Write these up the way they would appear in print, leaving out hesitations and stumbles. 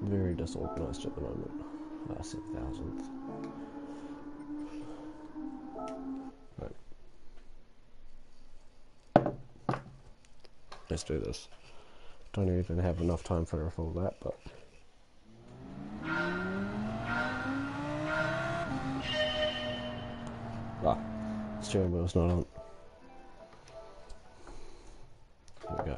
Very disorganised at the moment. 7,000th. Right. Let's do this. Don't even have enough time for a full lap, but steering wheel's not on. There we go.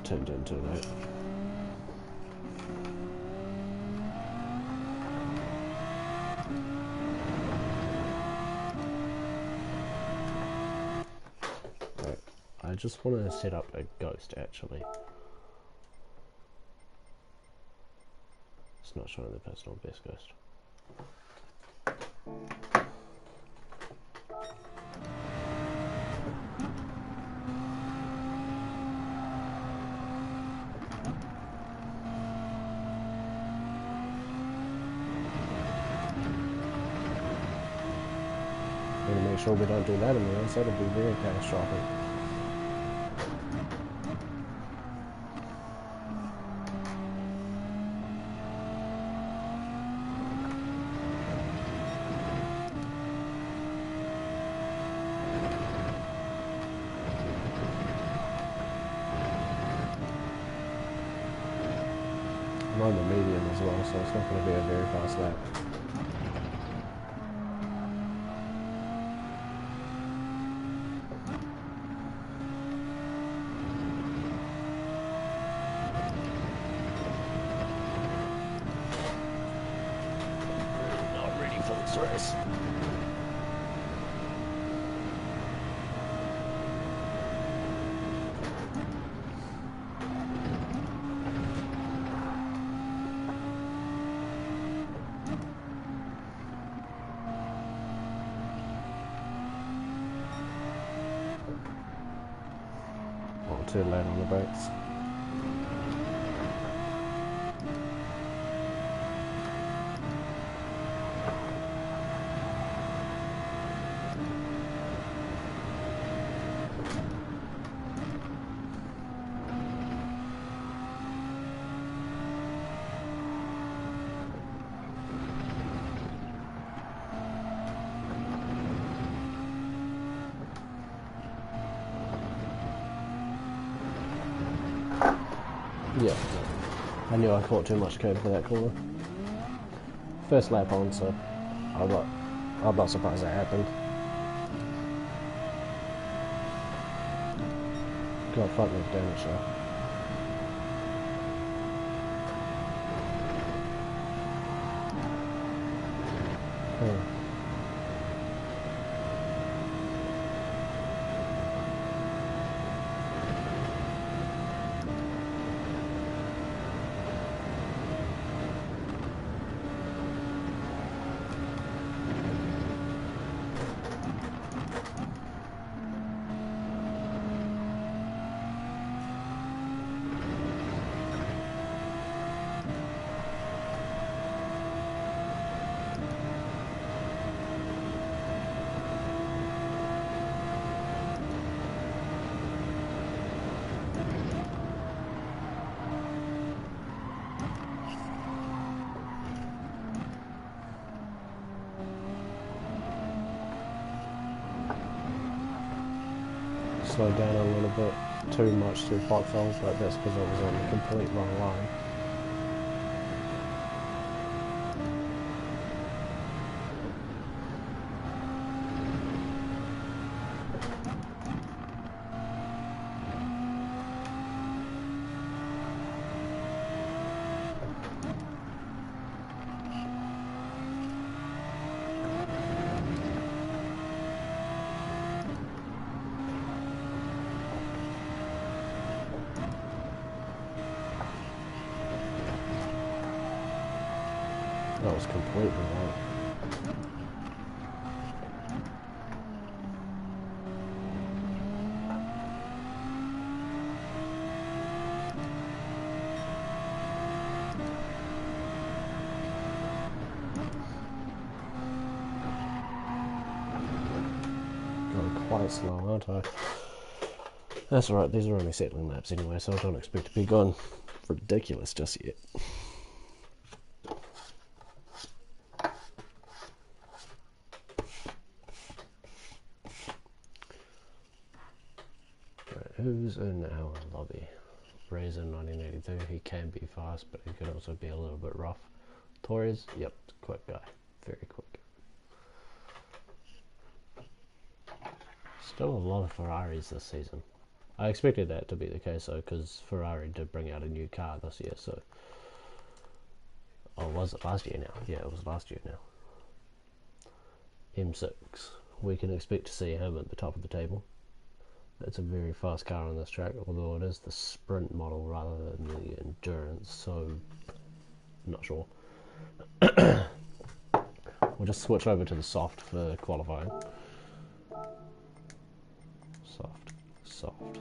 Turned in too late. Right. I just want to set up a ghost actually. It's not showing the personal best ghost. Make sure we don't do that in the race, that would be very catastrophic. I'm on the medium as well, so it's not going to be a very fast lap. Race. Oh, too late on the brakes. Yeah, I knew I caught too much curb for that corner. First lap on, so I'm not surprised that happened. Got front left damage though. Oh. slowed down a little bit too much through foxholes, but that's because I was on the complete wrong line. That was completely wrong. Going quite slow, aren't I? That's alright, these are only settling laps anyway, so I don't expect to be going ridiculous just yet. Who's in our lobby? Razor 1982, he can be fast, but he could also be a little bit rough. Torres, yep, quick guy, very quick. Still a lot of Ferraris this season. I expected that to be the case though, because Ferrari did bring out a new car this year, so... Oh, was it last year now? Yeah, it was last year now. M6, we can expect to see him at the top of the table. It's a very fast car on this track, although it is the sprint model rather than the endurance, so I'm not sure. We'll just switch over to the soft for qualifying. Soft, soft.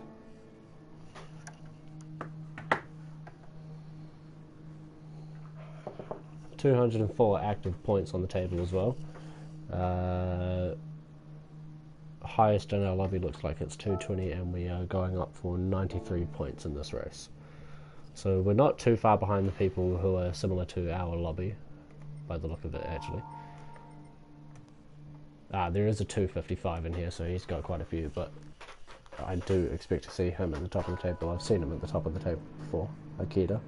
$204 active points on the table as well. Highest in our lobby looks like it's 220, and we are going up for 93 points in this race. So we're not too far behind the people who are similar to our lobby, by the look of it actually. There is a 255 in here, so he's got quite a few, but I do expect to see him at the top of the table. I've seen him at the top of the table before, Akita.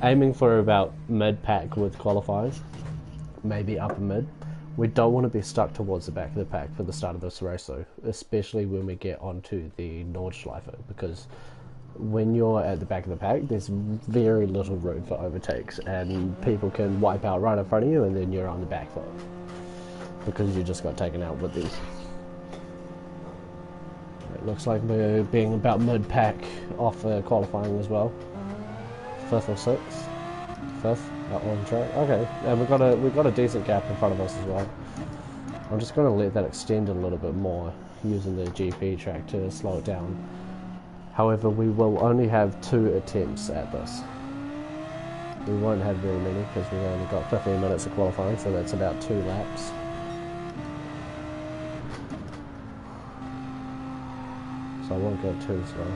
Aiming for about mid-pack with qualifiers, maybe upper mid. We don't want to be stuck towards the back of the pack for the start of this race though, especially when we get onto the Nordschleife, because when you're at the back of the pack, there's very little room for overtakes, and people can wipe out right in front of you, and then you're on the back foot, because you just got taken out with these. It looks like we're being about mid-pack off qualifying as well. 5th or 6th? 5th out on track. Okay, and we've got a decent gap in front of us as well. I'm just going to let that extend a little bit more using the GP track to slow it down. However, we will only have 2 attempts at this. We won't have very many because we've only got 15 minutes of qualifying, so that's about 2 laps. So I won't go too slow.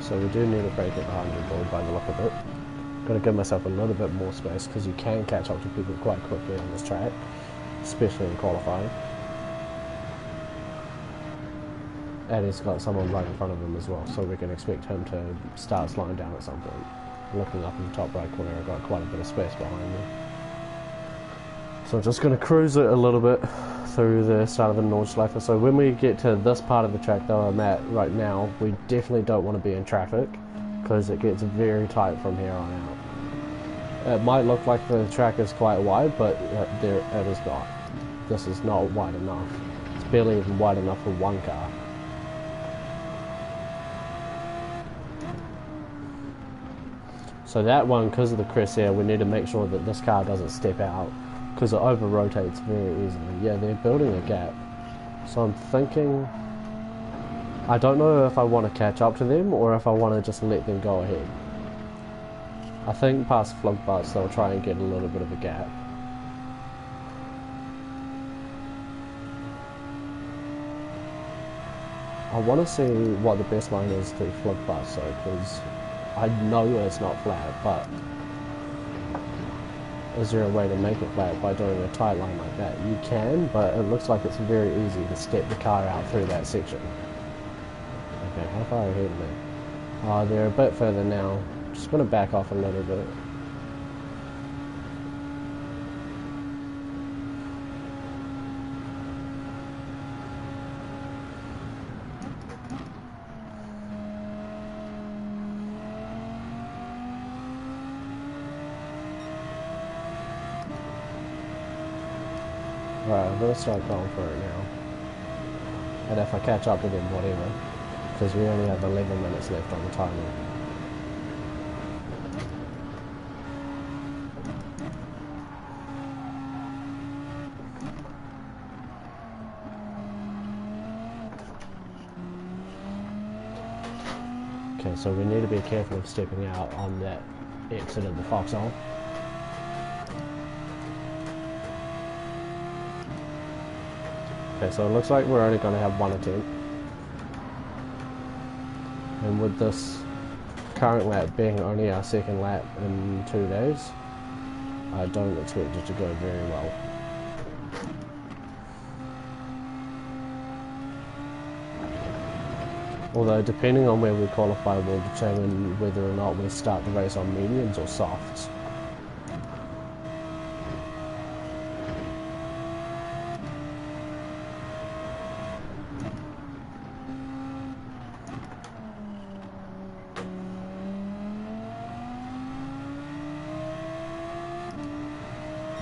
So we do need to break at the 100 board by the look of it. Got to give myself a little bit more space because you can catch up to people quite quickly on this track, especially in qualifying. And he's got someone right in front of him as well, so we can expect him to start slowing down at some point. Looking up in the top right corner, I've got quite a bit of space behind me. So I'm just going to cruise it a little bit through the start of the Nordschleife. So when we get to this part of the track that I'm at right now, we definitely don't want to be in traffic because it gets very tight from here on out. It might look like the track is quite wide, but there it is not. This is not wide enough. It's barely even wide enough for one car. So that one, because of the crest here, we need to make sure that this car doesn't step out, because it over-rotates very easily. Yeah, they're building a gap. So I'm thinking, I don't know if I want to catch up to them or if I want to just let them go ahead. I think past Flug Bus they'll try and get a little bit of a gap. I want to see what the best line is through Flug Bus though, because I know it's not flat, but is there a way to make it flat by doing a tight line like that? You can, but it looks like it's very easy to step the car out through that section. Okay, how far ahead are they? Oh, they're a bit further now. Just going to back off a little bit. Right, I'm going to start going for it now. And if I catch up to them, whatever. Because we only have 11 minutes left on the timer. Okay, so we need to be careful of stepping out on that exit of the foxhole. Okay, so it looks like we're only going to have one attempt. And with this current lap being only our second lap in 2 days, I don't expect it to go very well. Although depending on where we qualify will determine whether or not we start the race on mediums or softs.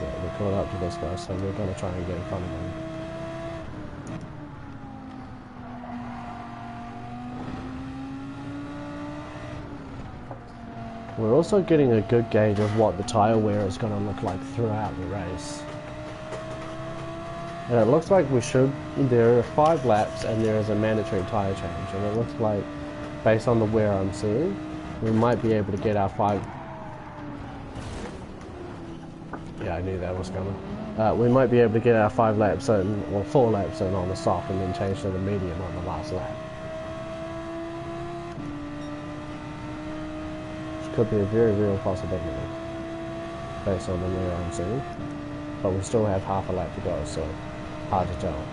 Yeah, we're caught up to this guy, so we're going to try and get in front of him. We're also getting a good gauge of what the tyre wear is going to look like throughout the race. And it looks like there are 5 laps and there is a mandatory tyre change. And it looks like, based on the wear I'm seeing, we might be able to get our 5... Yeah, I knew that was coming. We might be able to get our 5 laps in, or 4 laps in on the soft and then change to the medium on the last lap. Could be a very real possibility based on the wear I'm seeing, but we still have half a lap to go, so hard to tell.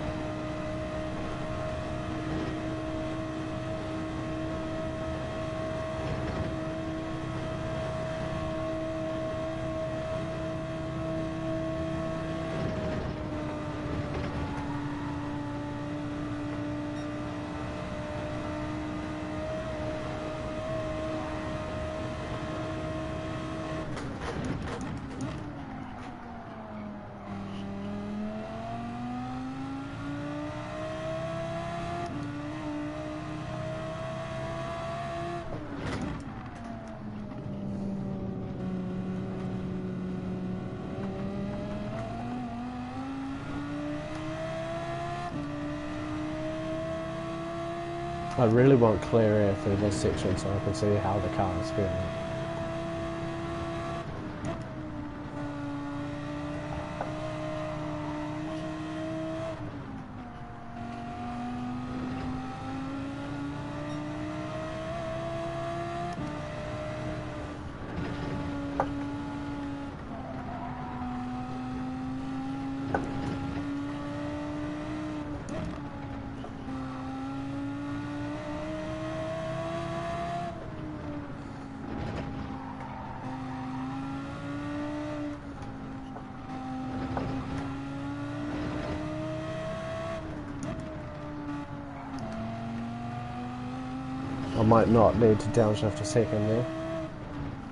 I really want clear air through this section so I can see how the car is feeling. I might not need to downshift a second there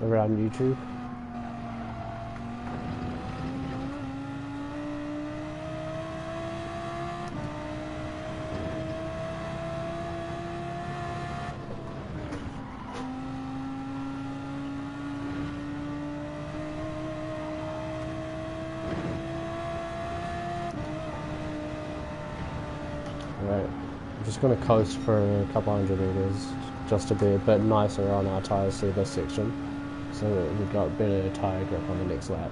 around YouTube. Right. I'm just going to coast for a couple hundred meters just to be a bit nicer on our tyres through this section, so that we've got better tyre grip on the next lap.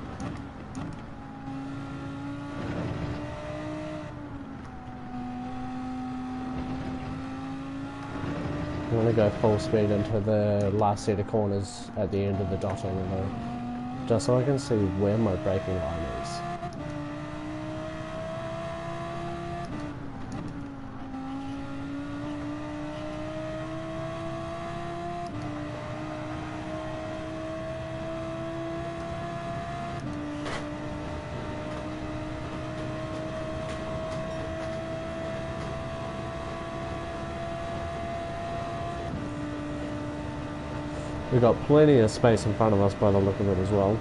I'm going to go full speed into the last set of corners at the end of the dotting though, just so I can see where my braking line is. We've got plenty of space in front of us by the look of it as well.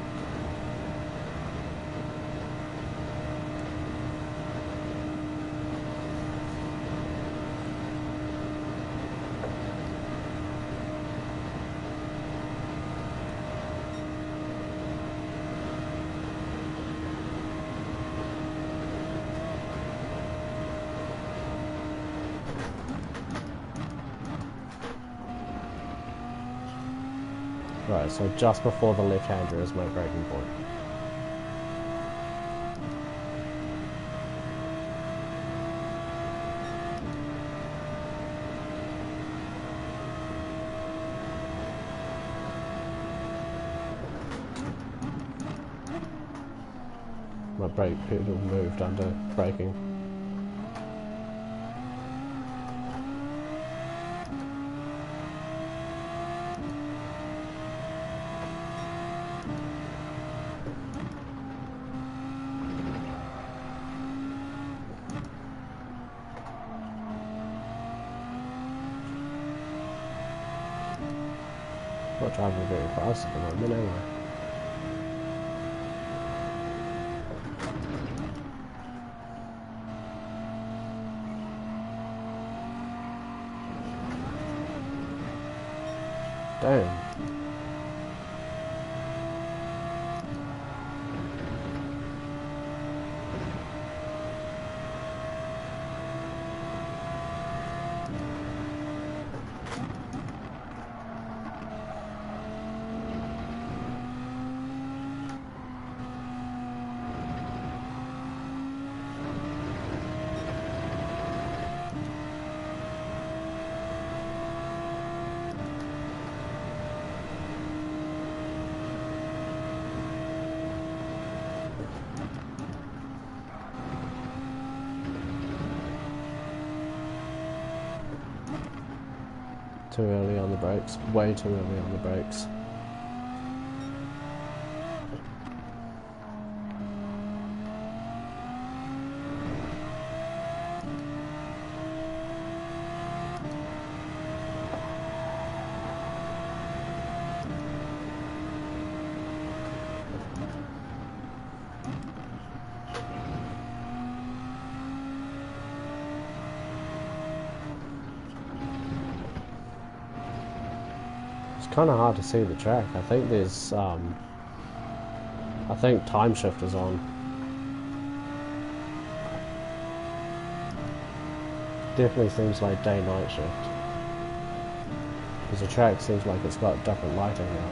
Right, so just before the left-hander is my braking point. My brake pedal moved under braking. Not driving very fast at the moment anyway. Damn. Too early on the brakes, way too early on the brakes. It's kind of hard to see the track. I think there's, I think time shift is on. Definitely seems like day-night shift. Because the track seems like it's got different lighting now.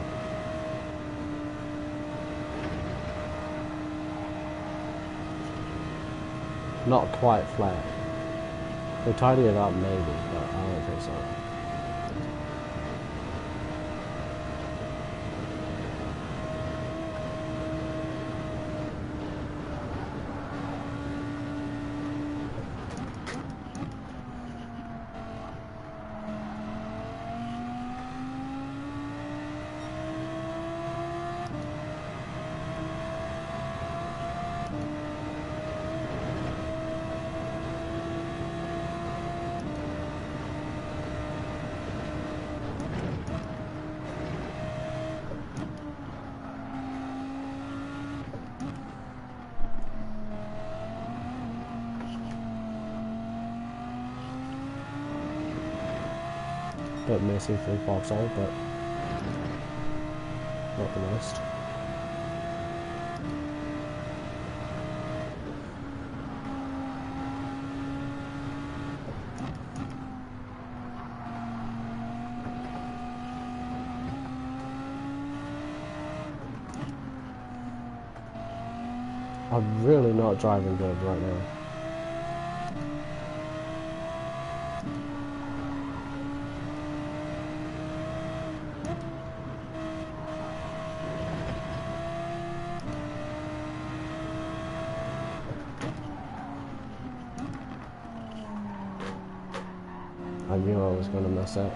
Not quite flat. They tidy it up maybe, but I don't think so. Bit messy through Foxhole, but not the most. I'm really not driving good right now. I knew I was going to mess up.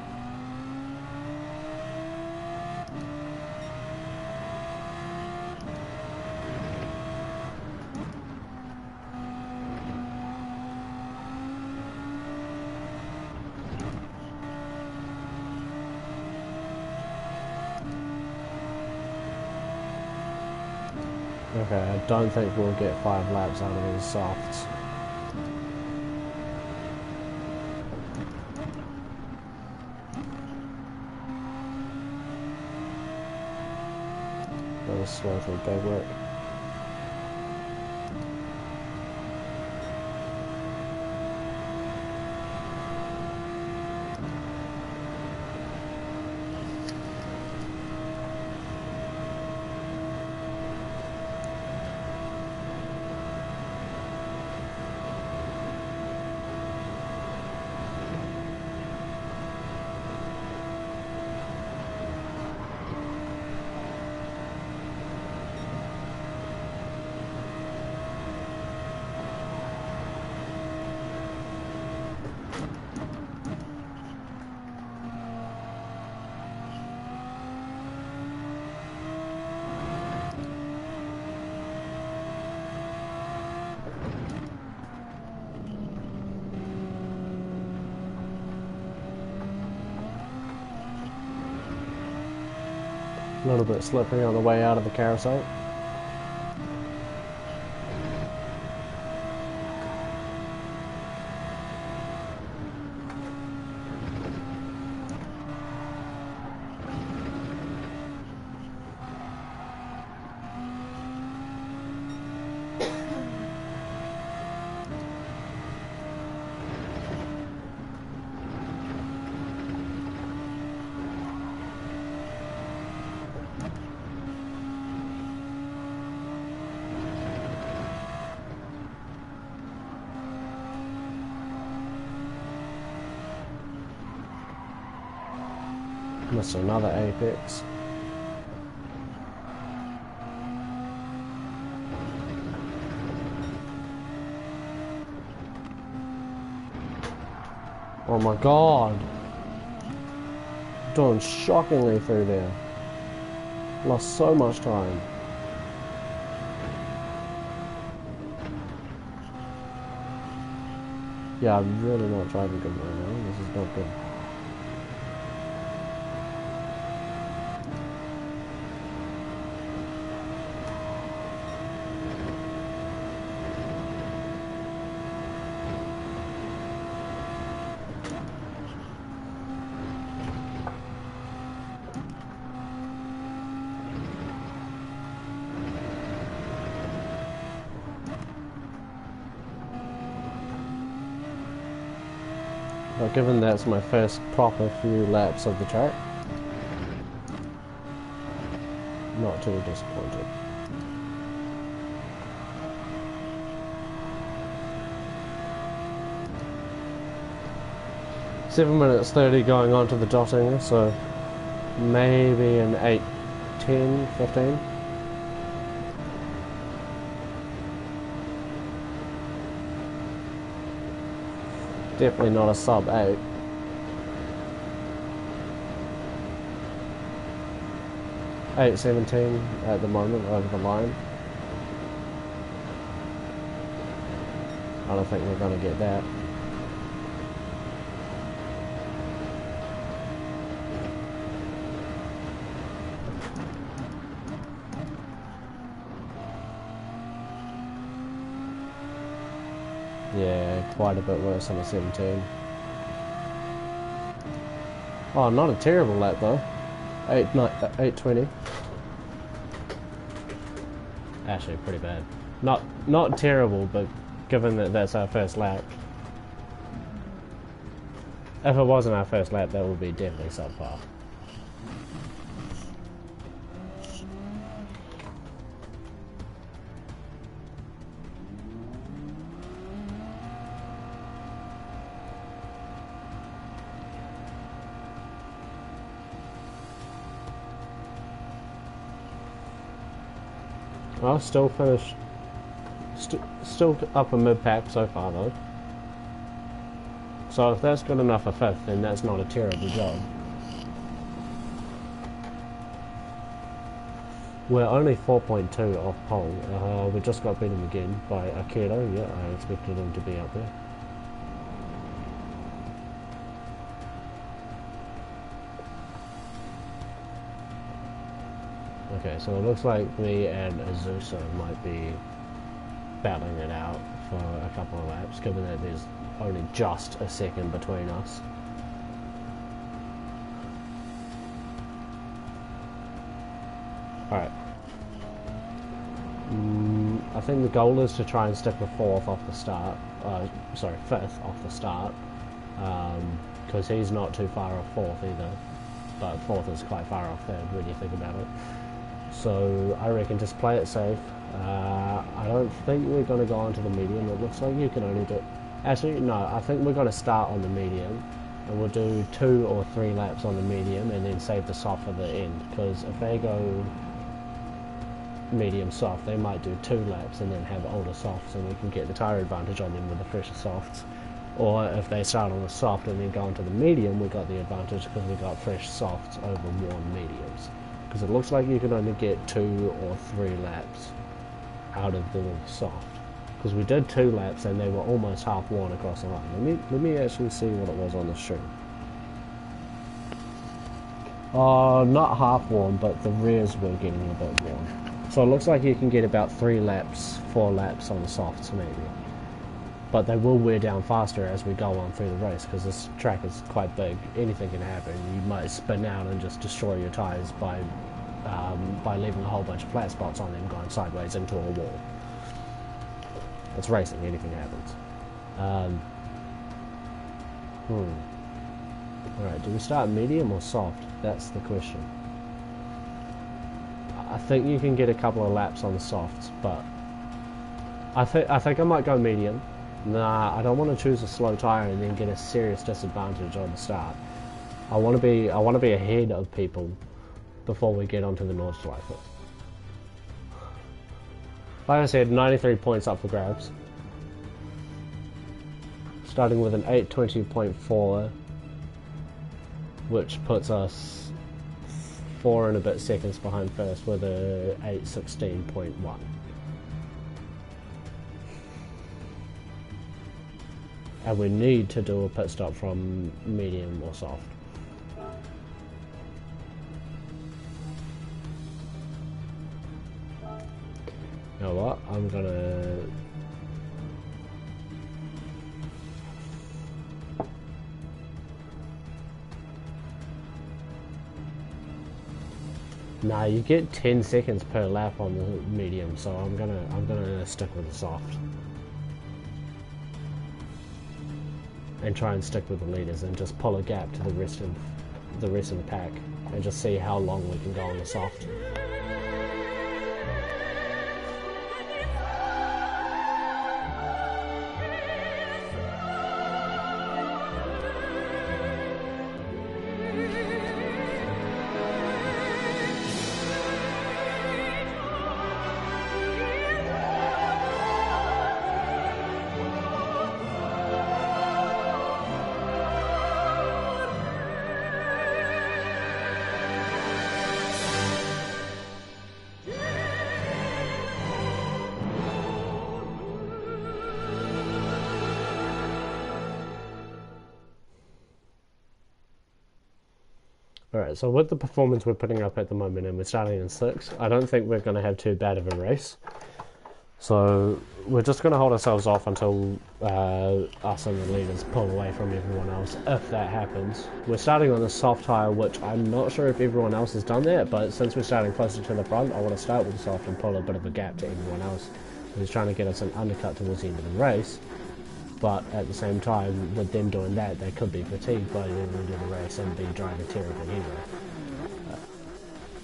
Okay, I don't think we'll get 5 laps out of these softs. That was slow for big work. A little bit slippery on the way out of the carousel. Missed another apex. Oh my god! Doing shockingly through there. Lost so much time. Yeah, I'm really not driving good right now. This is not good. But given that's my first proper few laps of the track, not too disappointed. Seven minutes 30 going on to the dotting, so maybe an 8:10, 15. Definitely not a sub 8. $8:17 at the moment over the line. I don't think we're going to get that. Yeah, quite a bit worse than a 17. Oh, not a terrible lap though. 8:20. Actually, pretty bad. Not terrible, but given that that's our first lap. If it wasn't our first lap, that would be definitely subpar. Well, still finished. Still up a mid-pack so far though. So if that's good enough for 5th, then that's not a terrible job. We're only 4.2 off pole. We just got beaten again by Akedo. Yeah, I expected him to be up there. Okay, so it looks like me and Azusa might be battling it out for a couple of laps, given that there's only just a second between us. Alright. I think the goal is to try and stick with 4th off the start. Sorry, 5th off the start. Because he's not too far off 4th either. But 4th is quite far off 3rd when you think about it. So I reckon just play it safe. I don't think we're going to go onto the medium. It looks like you can only do... Actually, no, I think we're going to start on the medium. And we'll do 2 or 3 laps on the medium and then save the soft for the end. Because if they go medium soft, they might do 2 laps and then have older softs, and we can get the tyre advantage on them with the fresher softs. Or if they start on the soft and then go into the medium, we got the advantage because we got fresh softs over worn mediums. Because it looks like you can only get 2 or 3 laps out of the soft. Because we did 2 laps and they were almost half worn across the line. Let me actually see what it was on the stream. Not half worn, but the rears were getting a bit worn. So it looks like you can get about 3 laps, 4 laps on the softs maybe. But they will wear down faster as we go on through the race, because this track is quite big. Anything can happen. You might spin out and just destroy your tyres by leaving a whole bunch of flat spots on them going sideways into a wall. It's racing, anything happens. Alright, do we start medium or soft? That's the question. I think you can get a couple of laps on the softs, but I think I might go medium. Nah, I don't want to choose a slow tyre and then get a serious disadvantage on the start. I want to be ahead of people before we get onto the Nordschleife. Like I said, 93 points up for grabs. Starting with an 8:20.4, which puts us 4 and a bit seconds behind first with a 8:16.1. And we need to do a pit stop from medium or soft. You know what? I'm gonna... Nah, you get 10 seconds per lap on the medium, so I'm gonna stick with the soft. And try and stick with the leaders and just pull a gap to the rest of the pack and just see how long we can go on the soft. Alright, so with the performance we're putting up at the moment, and we're starting in 6th, I don't think we're going to have too bad of a race. So we're just going to hold ourselves off until us and the leaders pull away from everyone else, if that happens. We're starting on the soft tyre, which I'm not sure if everyone else has done that, but since we're starting closer to the front, I want to start with the soft and pull a bit of a gap to everyone else who's trying to get us an undercut towards the end of the race. But at the same time, with them doing that, they could be fatigued by the end of the race and be driving terribly anyway.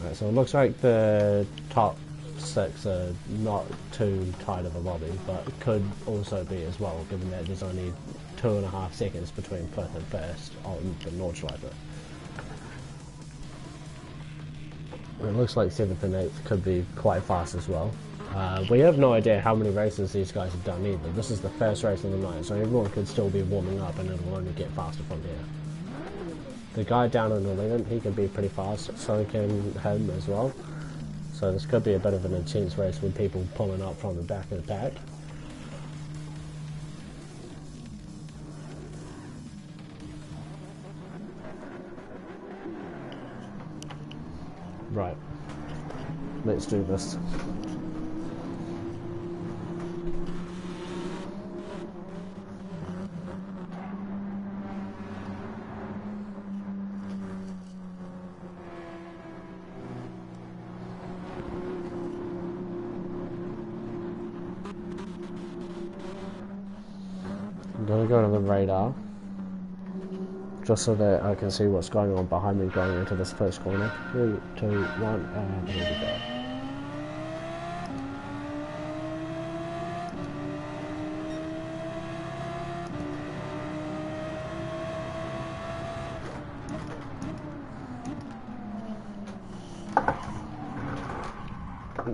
Right, so it looks like the top 6 are not too tight of a lobby, but could also be as well, given that there's only 2.5 seconds between 5th and 1st on the Nordschleife. It looks like 7th and 8th could be quite fast as well. We have no idea how many races these guys have done either. This is the first race of the night, so everyone could still be warming up and it'll only get faster from here. The guy down in 11, he can be pretty fast, so can him as well. So this could be a bit of an intense race with people pulling up from the back of the pack. Right, let's do this. I'm gonna go to the radar just so that I can see what's going on behind me going into this first corner. 3, 2, 1, and here we go.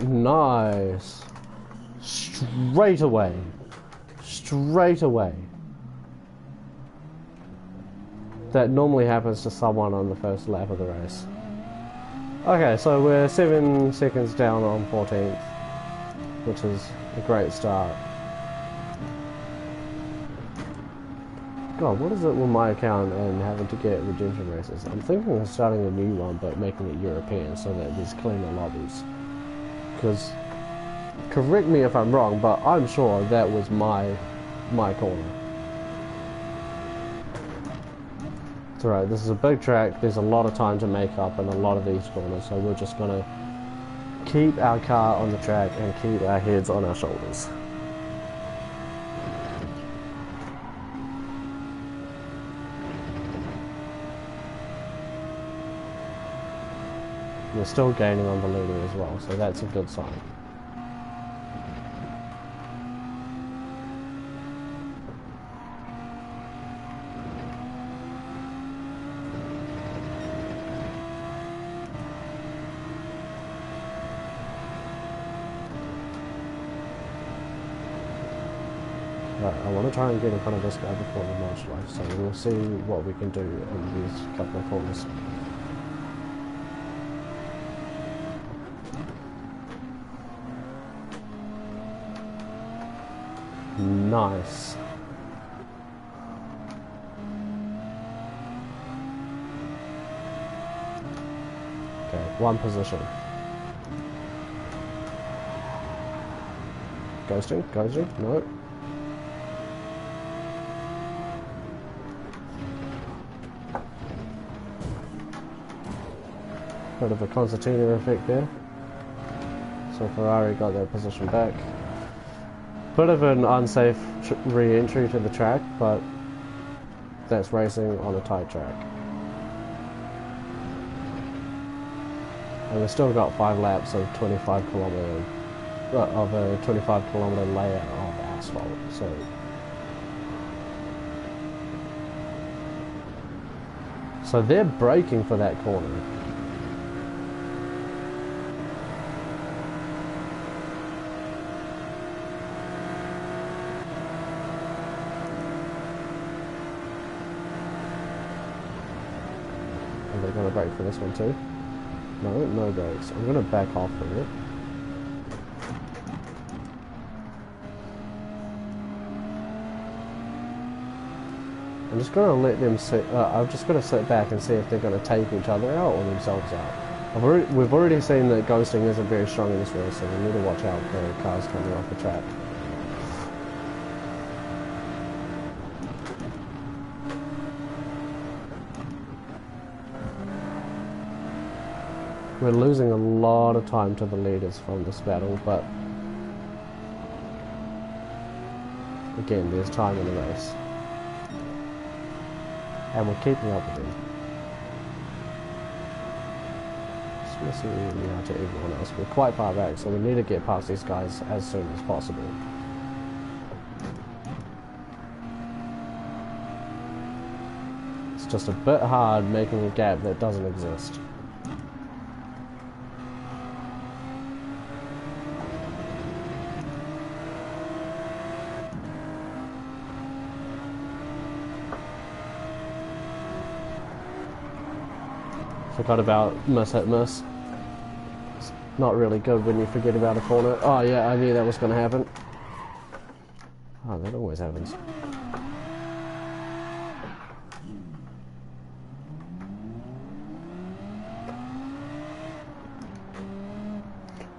Nice. Straight away. Straight away. That normally happens to someone on the first lap of the race. Okay, so we're 7 seconds down on 14th, which is a great start. God, what is it with my account and having to get redemption races? I'm thinking of starting a new one, but making it European so that there's cleaner lobbies. Because, correct me if I'm wrong, but I'm sure that was my corner. It's alright, this is a big track, there's a lot of time to make up in a lot of these corners, so we're just gonna keep our car on the track and keep our heads on our shoulders. We're still gaining on the leader as well, so that's a good sign. Right, I want to try and get in front of this guy before the launch life, so we'll see what we can do in these couple of corners. Nice. Okay, one position. Ghosting, no. Bit of a concertina effect there. So Ferrari got their position back. Bit of an unsafe re-entry to the track, but that's racing on a tight track. And we've still got 5 laps of 25 kilometer of a 25 kilometer layer of asphalt. So they're braking for that corner. Are they going to brake for this one too? No brakes. I'm going to back off from it. I'm just going to let them sit. I'm just going to sit back and see if they're going to take each other out or themselves out. We've already seen that ghosting isn't very strong in this race, so we need to watch out for cars coming off the track. We're losing a lot of time to the leaders from this battle, but again, there's time in the race. And we're keeping up with them. Just missing out to everyone else. We're quite far back, so we need to get past these guys as soon as possible. It's just a bit hard making a gap that doesn't exist. Forgot about miss hit miss. It's not really good when you forget about a corner. Oh yeah, I knew that was going to happen. Oh, that always happens.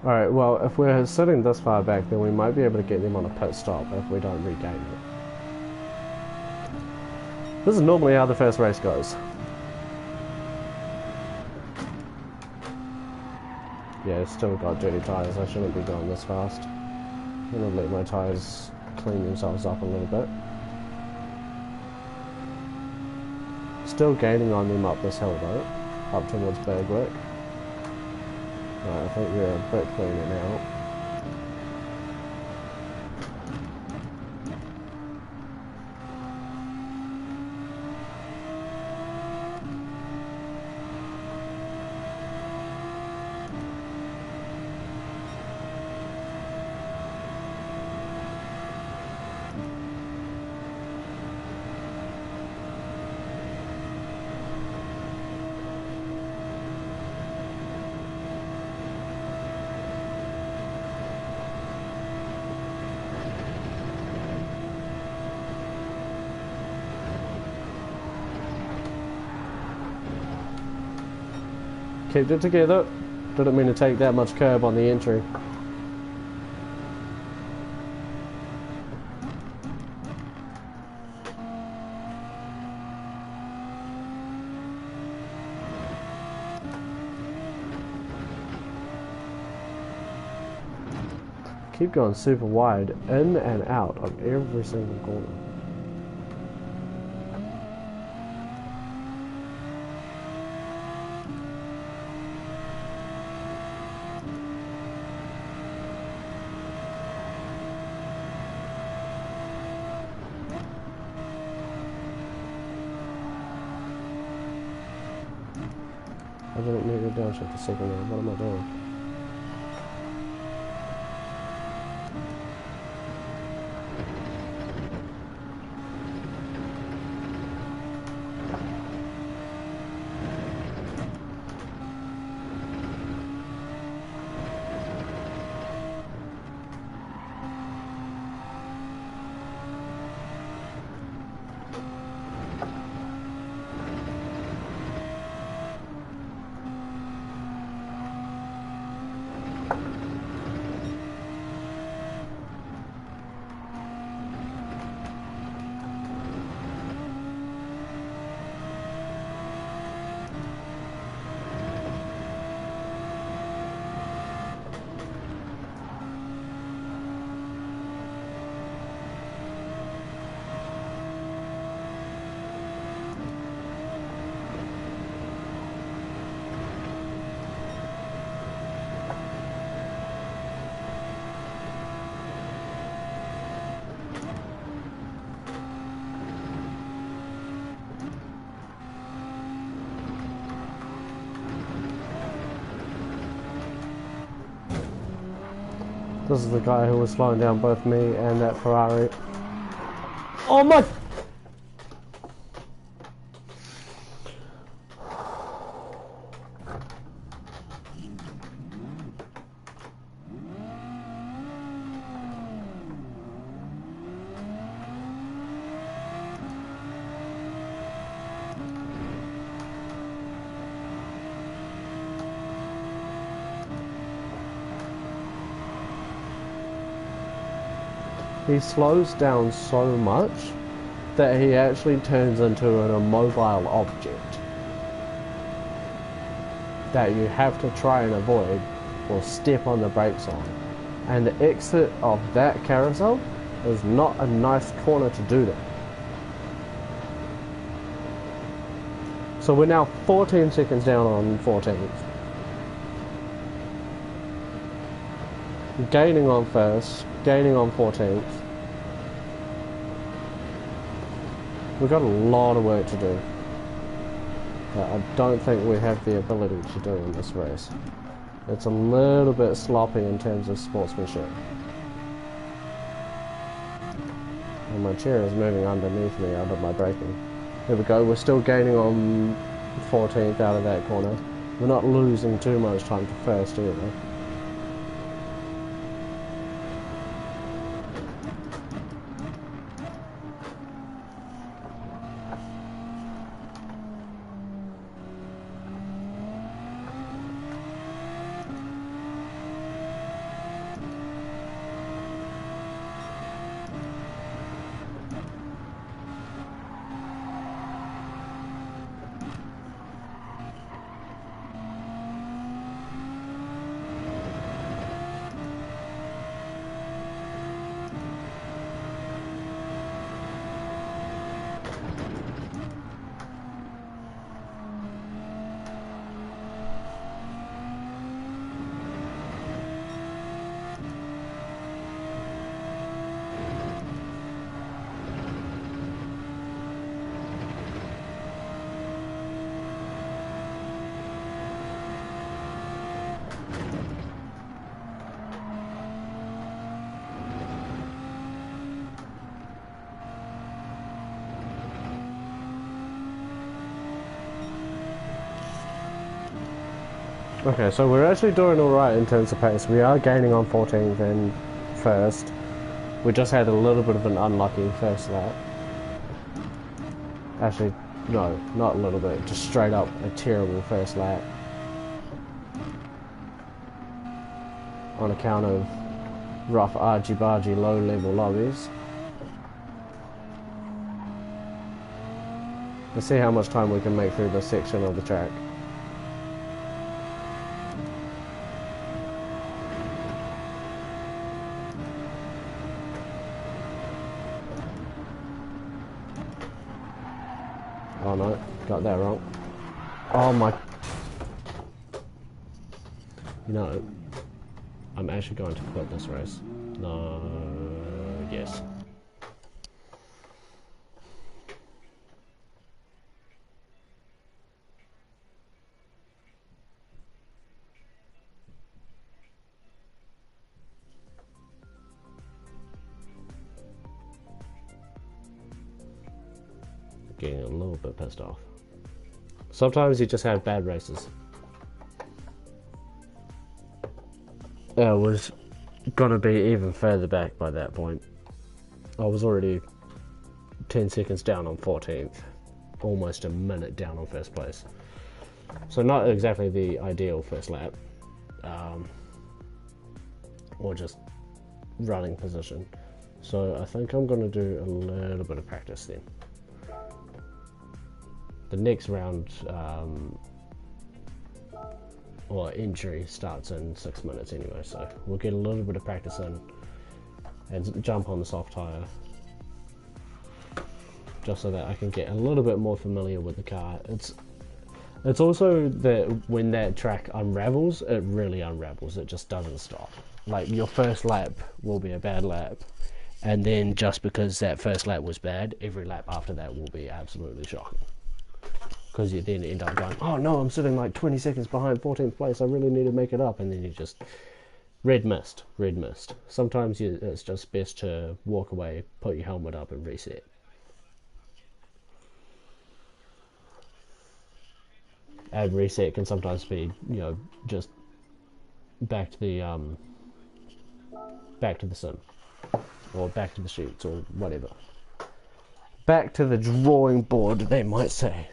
Alright, well, if we're sitting this far back, then we might be able to get them on a pit stop if we don't regain it. This is normally how the first race goes. Yeah, still got dirty tyres. I shouldn't be going this fast. I'm going to let my tyres clean themselves up a little bit. Still gaining on them up this hill though, up towards Bergwick. Right, I think we're a bit cleaner now. Kept it together. Didn't mean to take that much curb on the entry. Keep going super wide, in and out of every single corner. I didn't need to downshift a second there. What am I doing? This is the guy who was slowing down both me and that Ferrari. Oh my! He slows down so much that he actually turns into an immobile object that you have to try and avoid or step on the brakes on. And the exit of that carousel is not a nice corner to do that. So we're now 14 seconds down on 14th. Gaining on first, gaining on 14th. We've got a lot of work to do that I don't think we have the ability to do in this race. It's a little bit sloppy in terms of sportsmanship. And my chair is moving underneath me out of my braking. There we go, we're still gaining on 14th out of that corner. We're not losing too much time to first either. Okay, so we're actually doing alright in terms of pace. We are gaining on 14th and first. We just had a little bit of an unlucky first lap. Actually, no, not a little bit. Just straight up a terrible first lap. On account of rough argy-bargy low-level lobbies. Let's see how much time we can make through this section of the track. Oh no, got that wrong. Oh my... You know, I'm actually going to quit this race. No... yes. Getting a little bit pissed off. Sometimes you just have bad races. I was gonna be even further back by that point. I was already 10 seconds down on 14th, almost a minute down on first place. So not exactly the ideal first lap, or just running position. So I think I'm gonna do a little bit of practice then. The next round, or injury, starts in 6 minutes anyway, so we'll get a little bit of practice in and jump on the soft tyre, just so that I can get a little bit more familiar with the car. It's also that when that track unravels, it really unravels. It just doesn't stop. Like, your first lap will be a bad lap, and then just because that first lap was bad, every lap after that will be absolutely shocking. Because you then end up going, oh no, I'm sitting like 20 seconds behind 14th place, I really need to make it up, and then you just, red mist. Sometimes it's just best to walk away, put your helmet up and reset. And reset can sometimes be, you know, just back to the sim, or back to the shoots, or whatever. Back to the drawing board, they might say.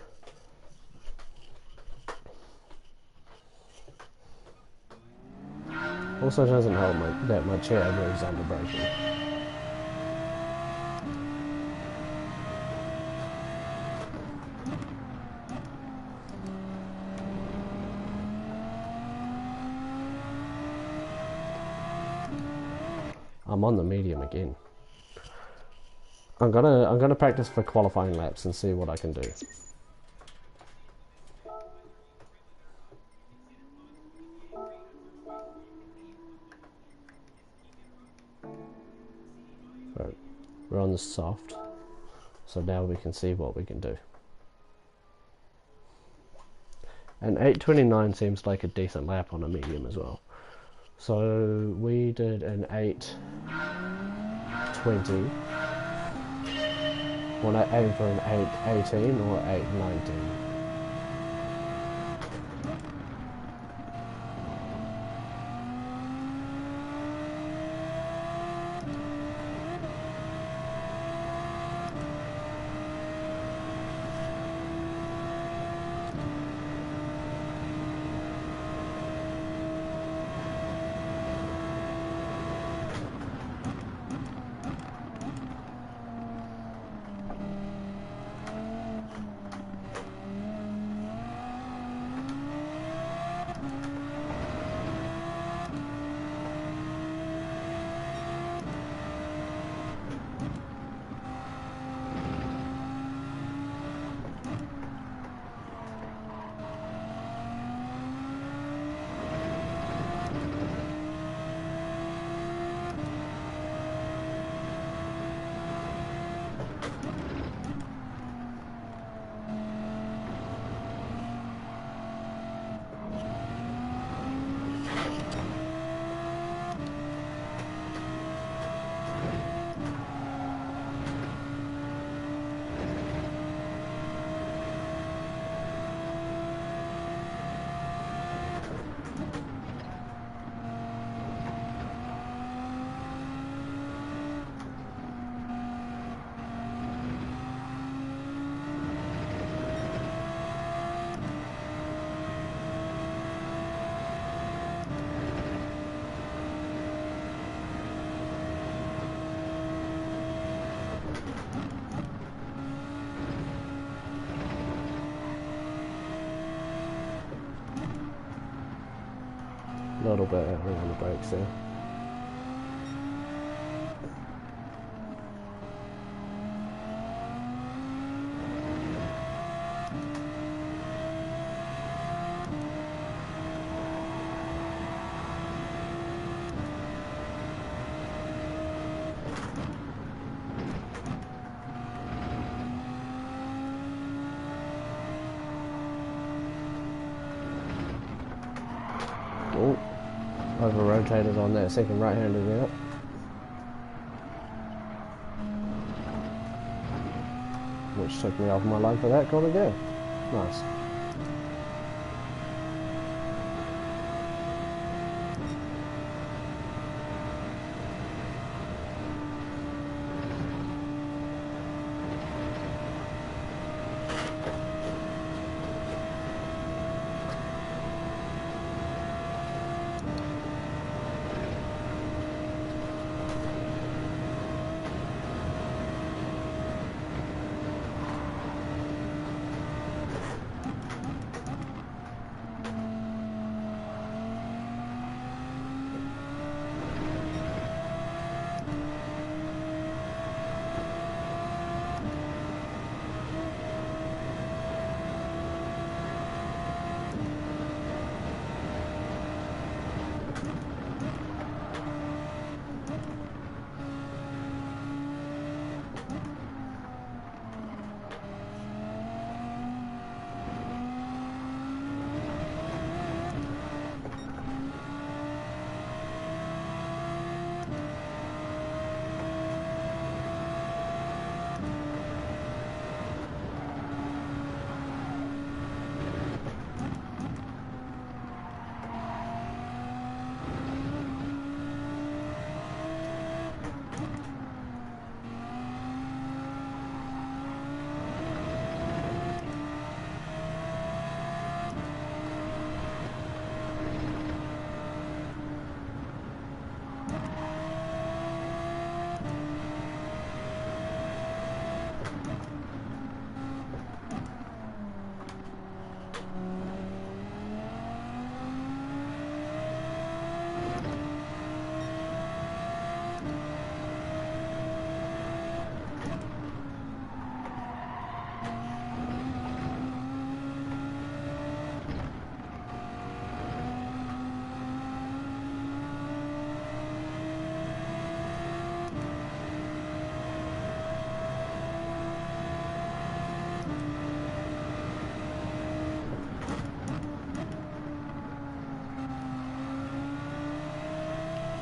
Also doesn't help that my chair moves under braking. I'm on the medium again. I'm gonna practice for qualifying laps and see what I can do. Right, we're on the soft, so now we can see what we can do. And 8:29 seems like a decent lap on a medium as well. So we did an 8:20. Want to aim for an 8:18 or 8:19? A little bit early on the brakes there. Oh, over rotated on that second right-hander there. Which took me off my line for that corner there. Nice.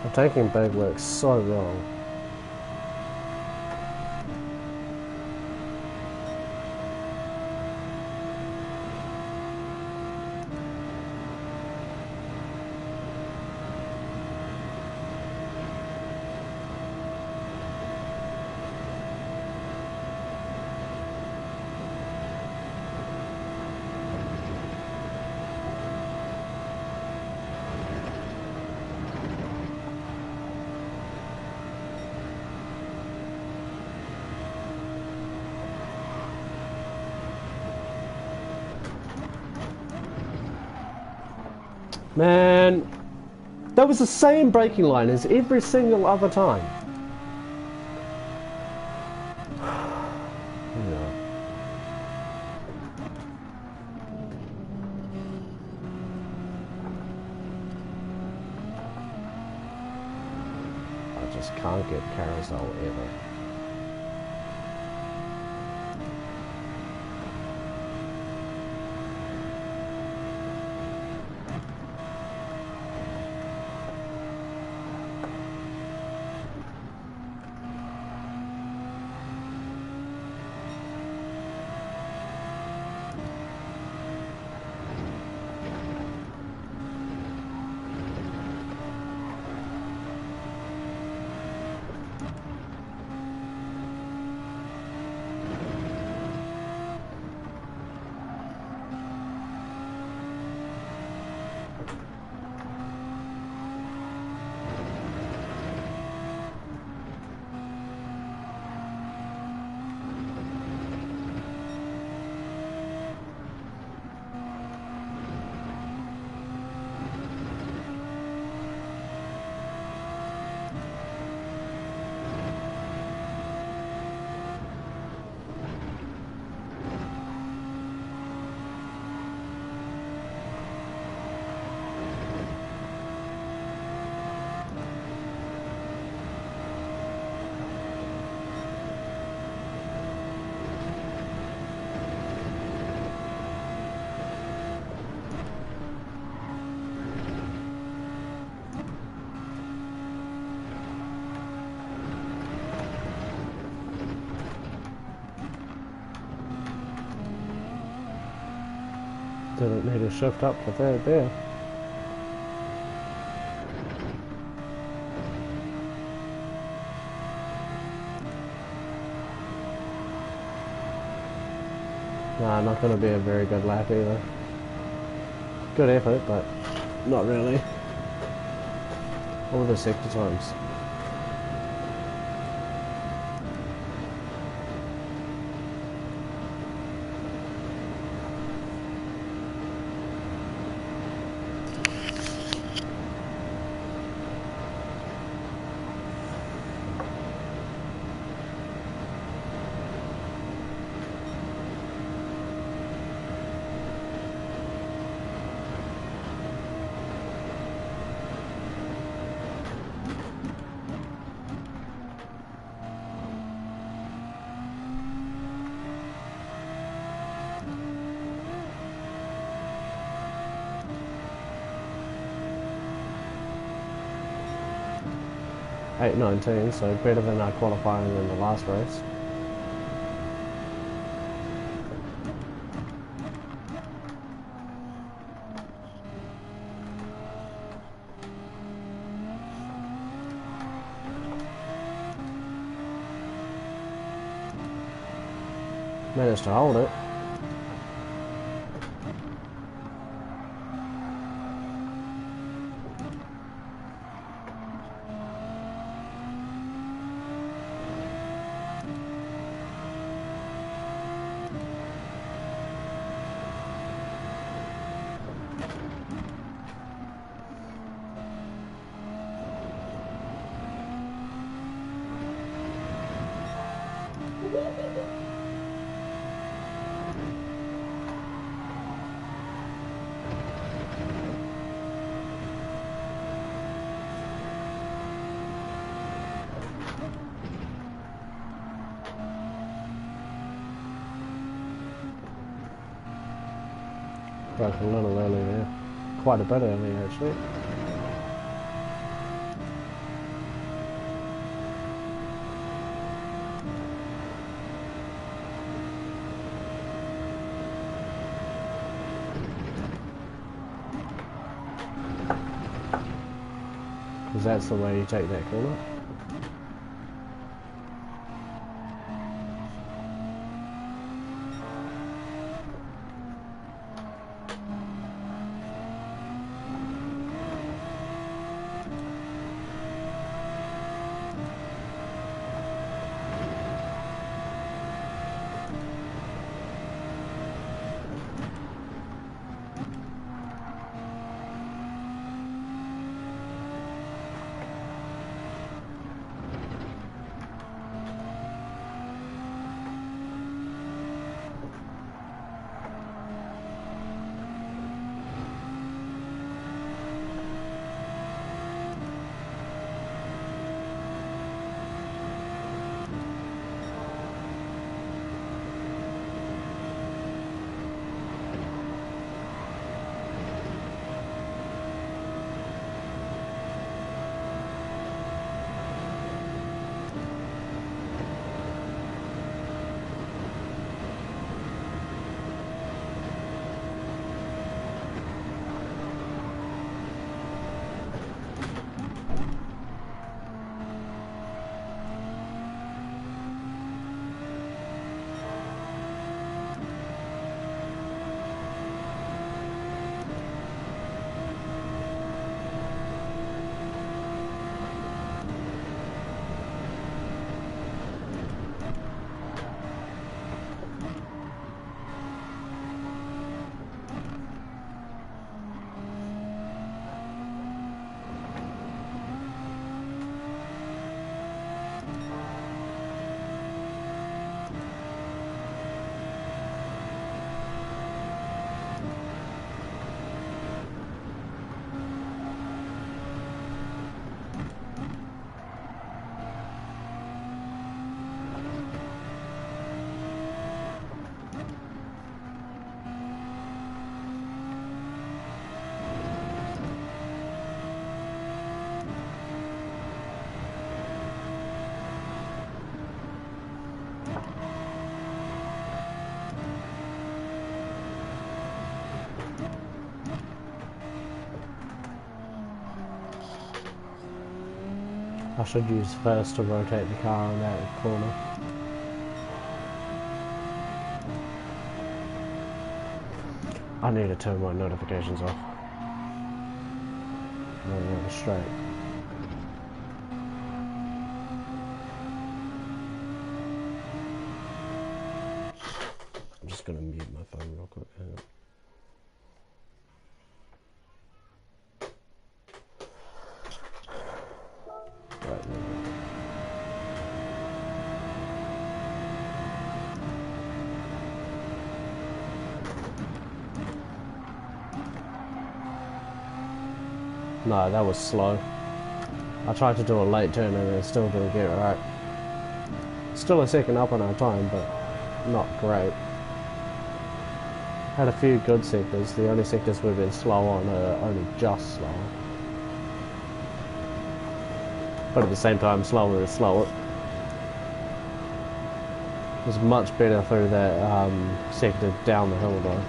I'm taking big work so wrong. Man, that was the same braking line as every single other time. Yeah. I just can't get carousel ever. Didn't need to shift up to third there. Nah, not going to be a very good lap either. Good effort, but not really. All the sector times. .8:19, so better than our qualifying in the last race. Managed to hold it. Broke a little early there. Quite a bit early actually. Because that's the way you take that corner. I should use first to rotate the car in that corner. I need to turn my notifications off. No, straight. I'm just gonna mute my phone real quick. Right, no, that was slow. I tried to do a late turn and it still didn't get it right. Still a second up on our time, but not great. Had a few good sectors. The only sectors we've been slow on are only just slow. But at the same time, slower is slower. It was much better through that sector down the hill though.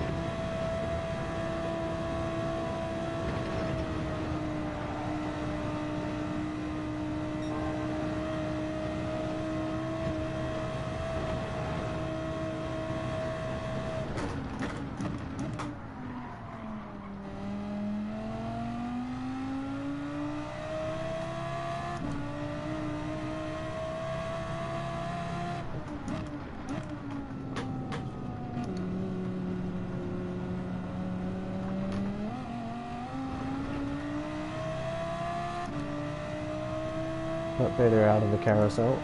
But better out of the carousel.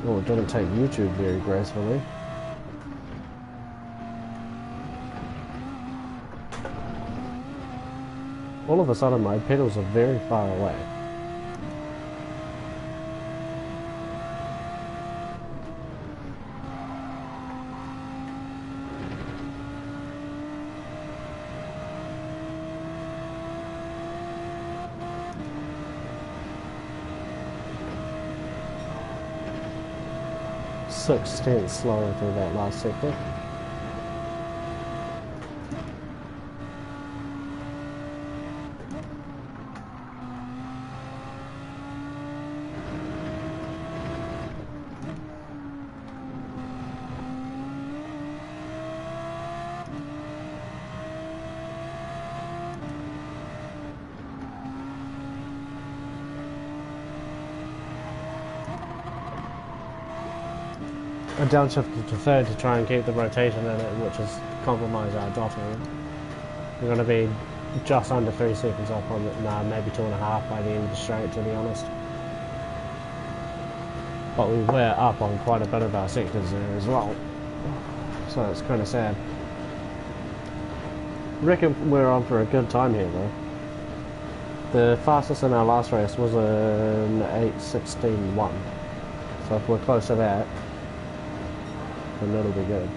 Oh, it didn't take YouTube very gracefully. All of a sudden my pedals are very far away. Six tenths slower through that last sector. I downshifted to third to try and keep the rotation in it, which has compromised our dotting. We're going to be just under 3 seconds off on it, nah, maybe 2.5 by the end of the straight, to be honest. But we were up on quite a bit of our sectors there as well, so it's kind of sad. Reckon we're on for a good time here though. The fastest in our last race was an 8:16.1, so if we're close to that, then that'll be good.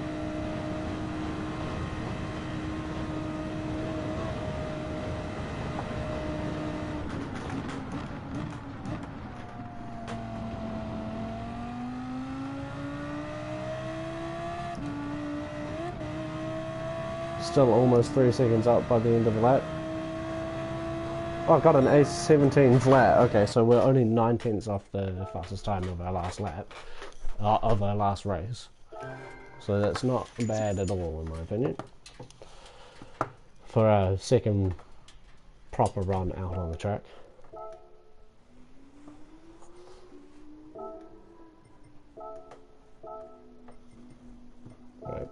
Still almost 3 seconds up by the end of the lap. Oh, I got an A17 flat. Okay, so we're only 9 tenths off the fastest time of our last lap, of our last race. So that's not bad at all, in my opinion, for a second proper run out on the track. Right,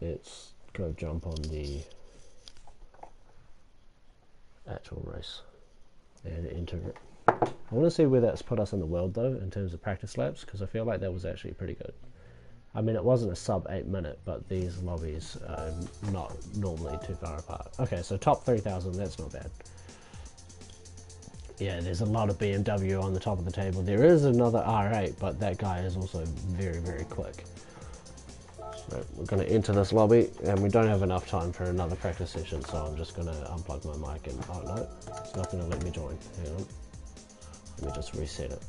let's go jump on the actual race and enter it. I want to see where that's put us in the world though, in terms of practice laps, because I feel like that was actually pretty good. I mean, it wasn't a sub 8 minute, but these lobbies are not normally too far apart. Okay, so top 3,000, that's not bad. Yeah, there's a lot of BMW on the top of the table. There is another R8, but that guy is also very, very quick. So we're going to enter this lobby, and we don't have enough time for another practice session, so I'm just going to unplug my mic and, oh no, it's not going to let me join. Hang on. Let me just reset it.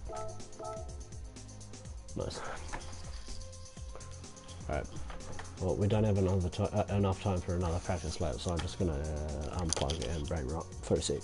Nice. Alright, well, we don't have enough time for another practice lap, so I'm just going to unplug and brain rot for a sec.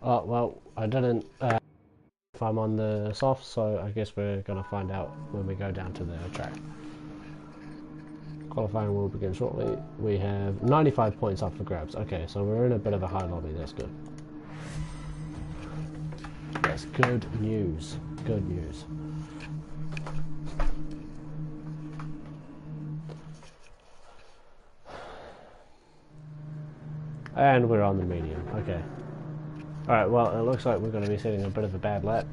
Oh, well, I didn't if I'm on the soft, so I guess we're going to find out when we go down to the track. Qualifying will begin shortly. We have 95 points up for grabs. Okay, so we're in a bit of a high lobby. That's good. That's good news. Good news. And we're on the medium. Okay. Alright, well, it looks like we're going to be setting a bit of a bad lap.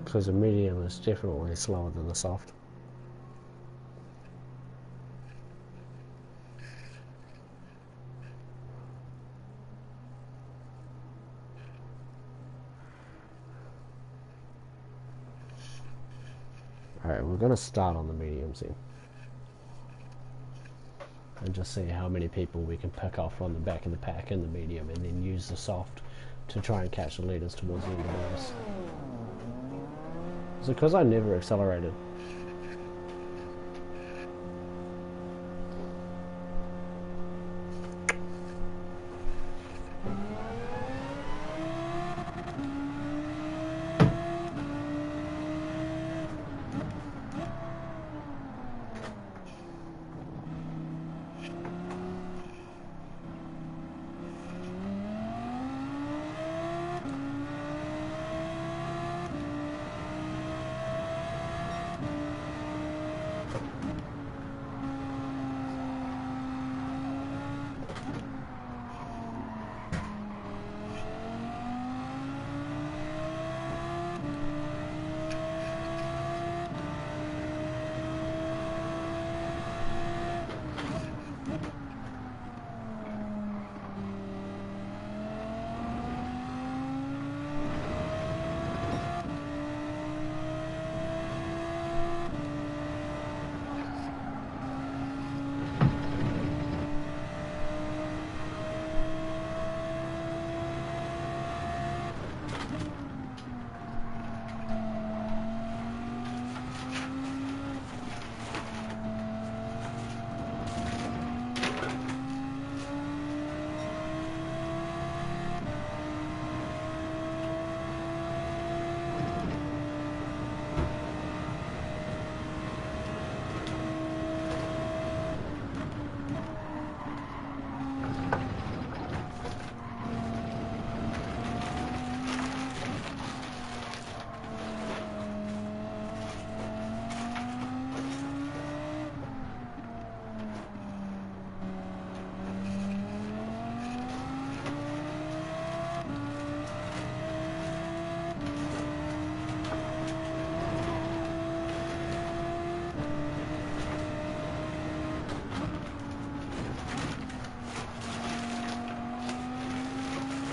Because the medium is definitely slower than the soft. Okay, we're going to start on the mediums here. And just see how many people we can pick off on the back of the pack in the medium, and then use the soft to try and catch the leaders towards the end of the race. Is it because I never accelerated?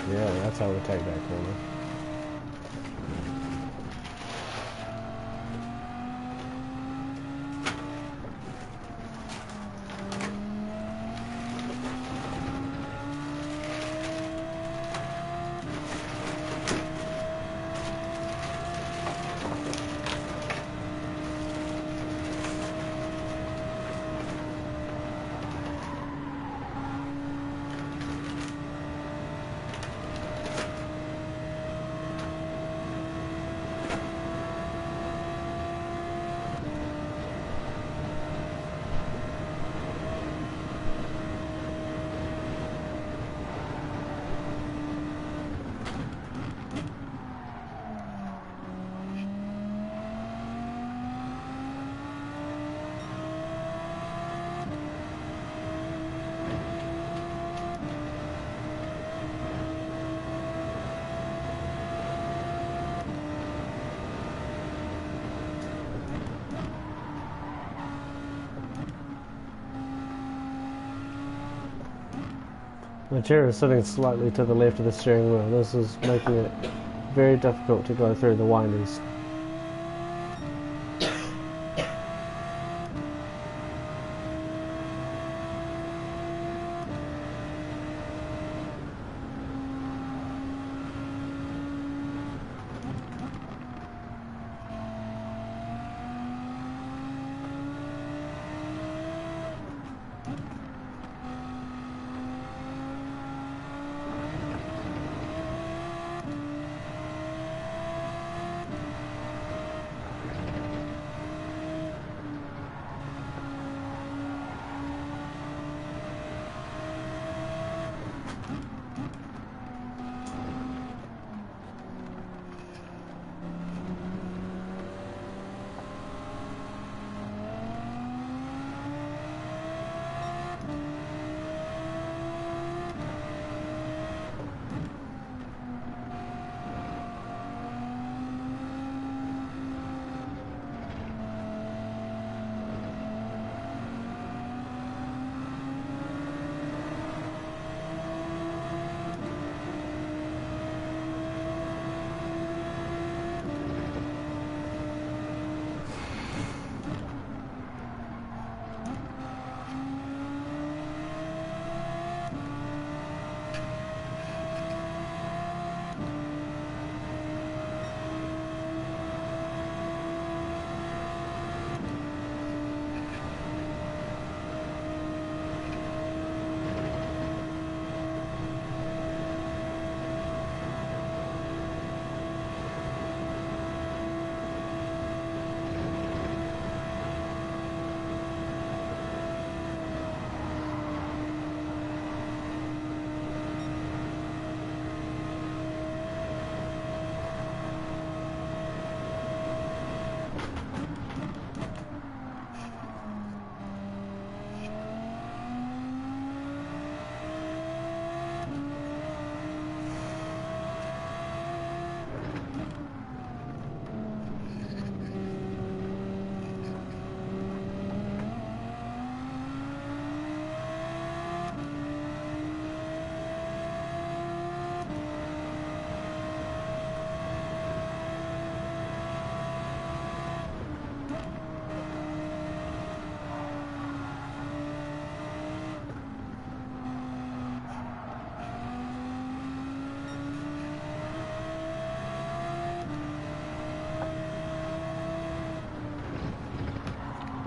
Yeah, that's how we take that corner. My chair is sitting slightly to the left of the steering wheel. This is making it very difficult to go through the winders.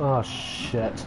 Oh shit.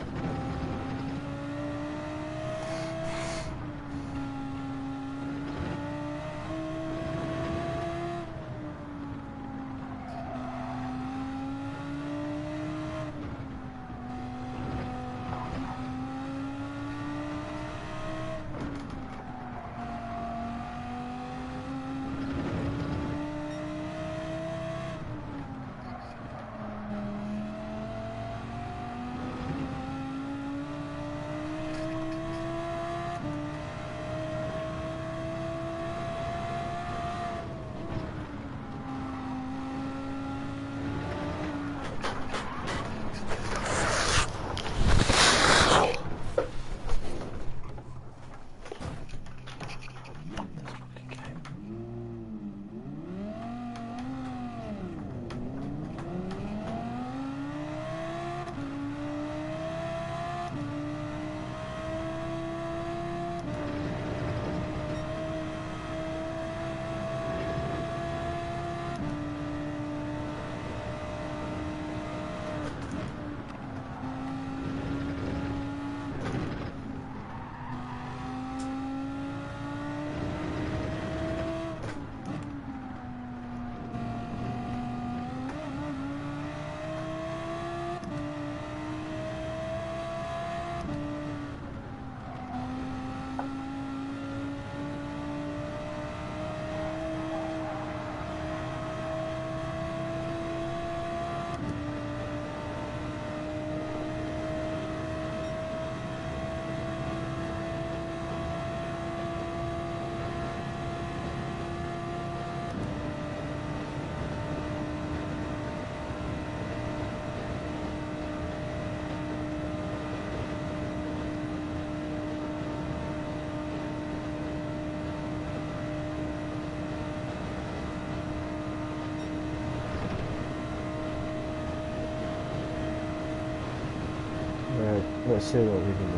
Right, let's see what we can do.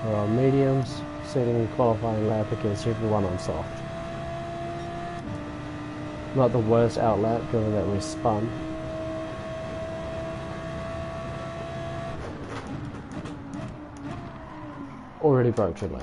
We're on mediums, setting qualifying lap against everyone on soft. Not the worst outlap given that we spun. Already broke too late.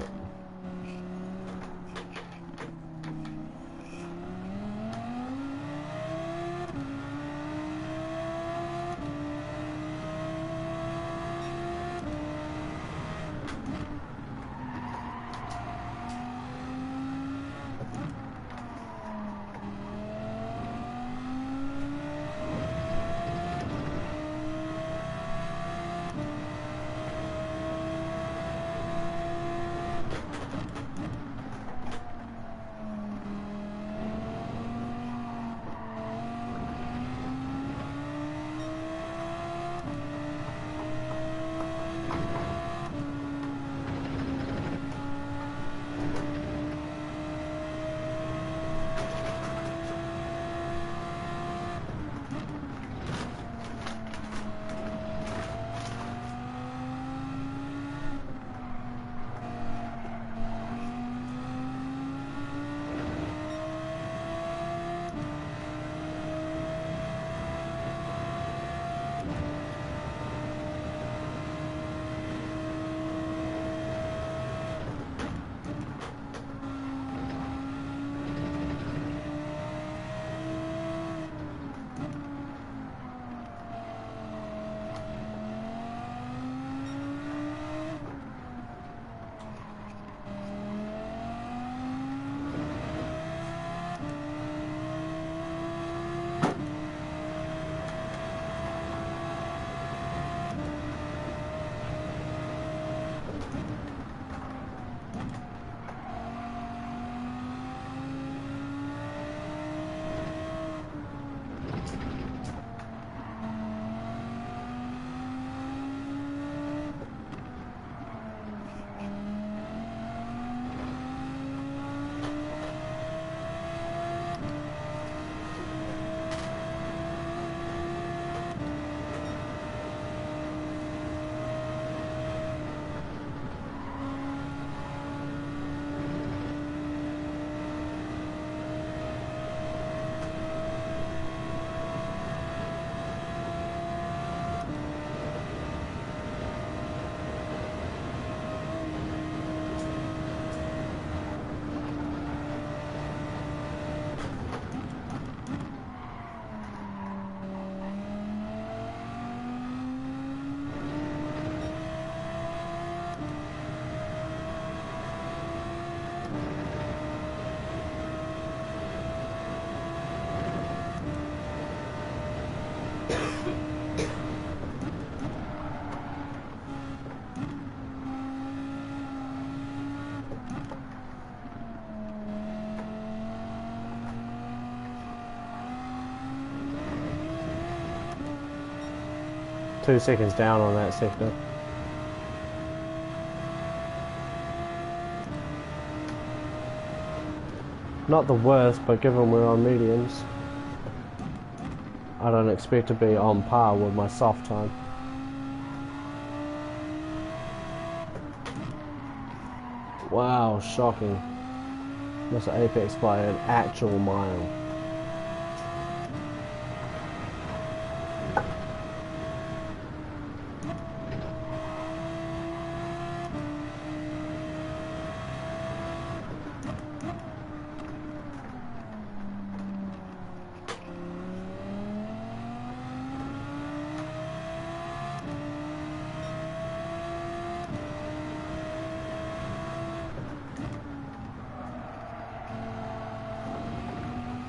2 seconds down on that sector. Not the worst, but given we're on mediums, I don't expect to be on par with my soft time. Wow, shocking. Missed the apex by an actual mile.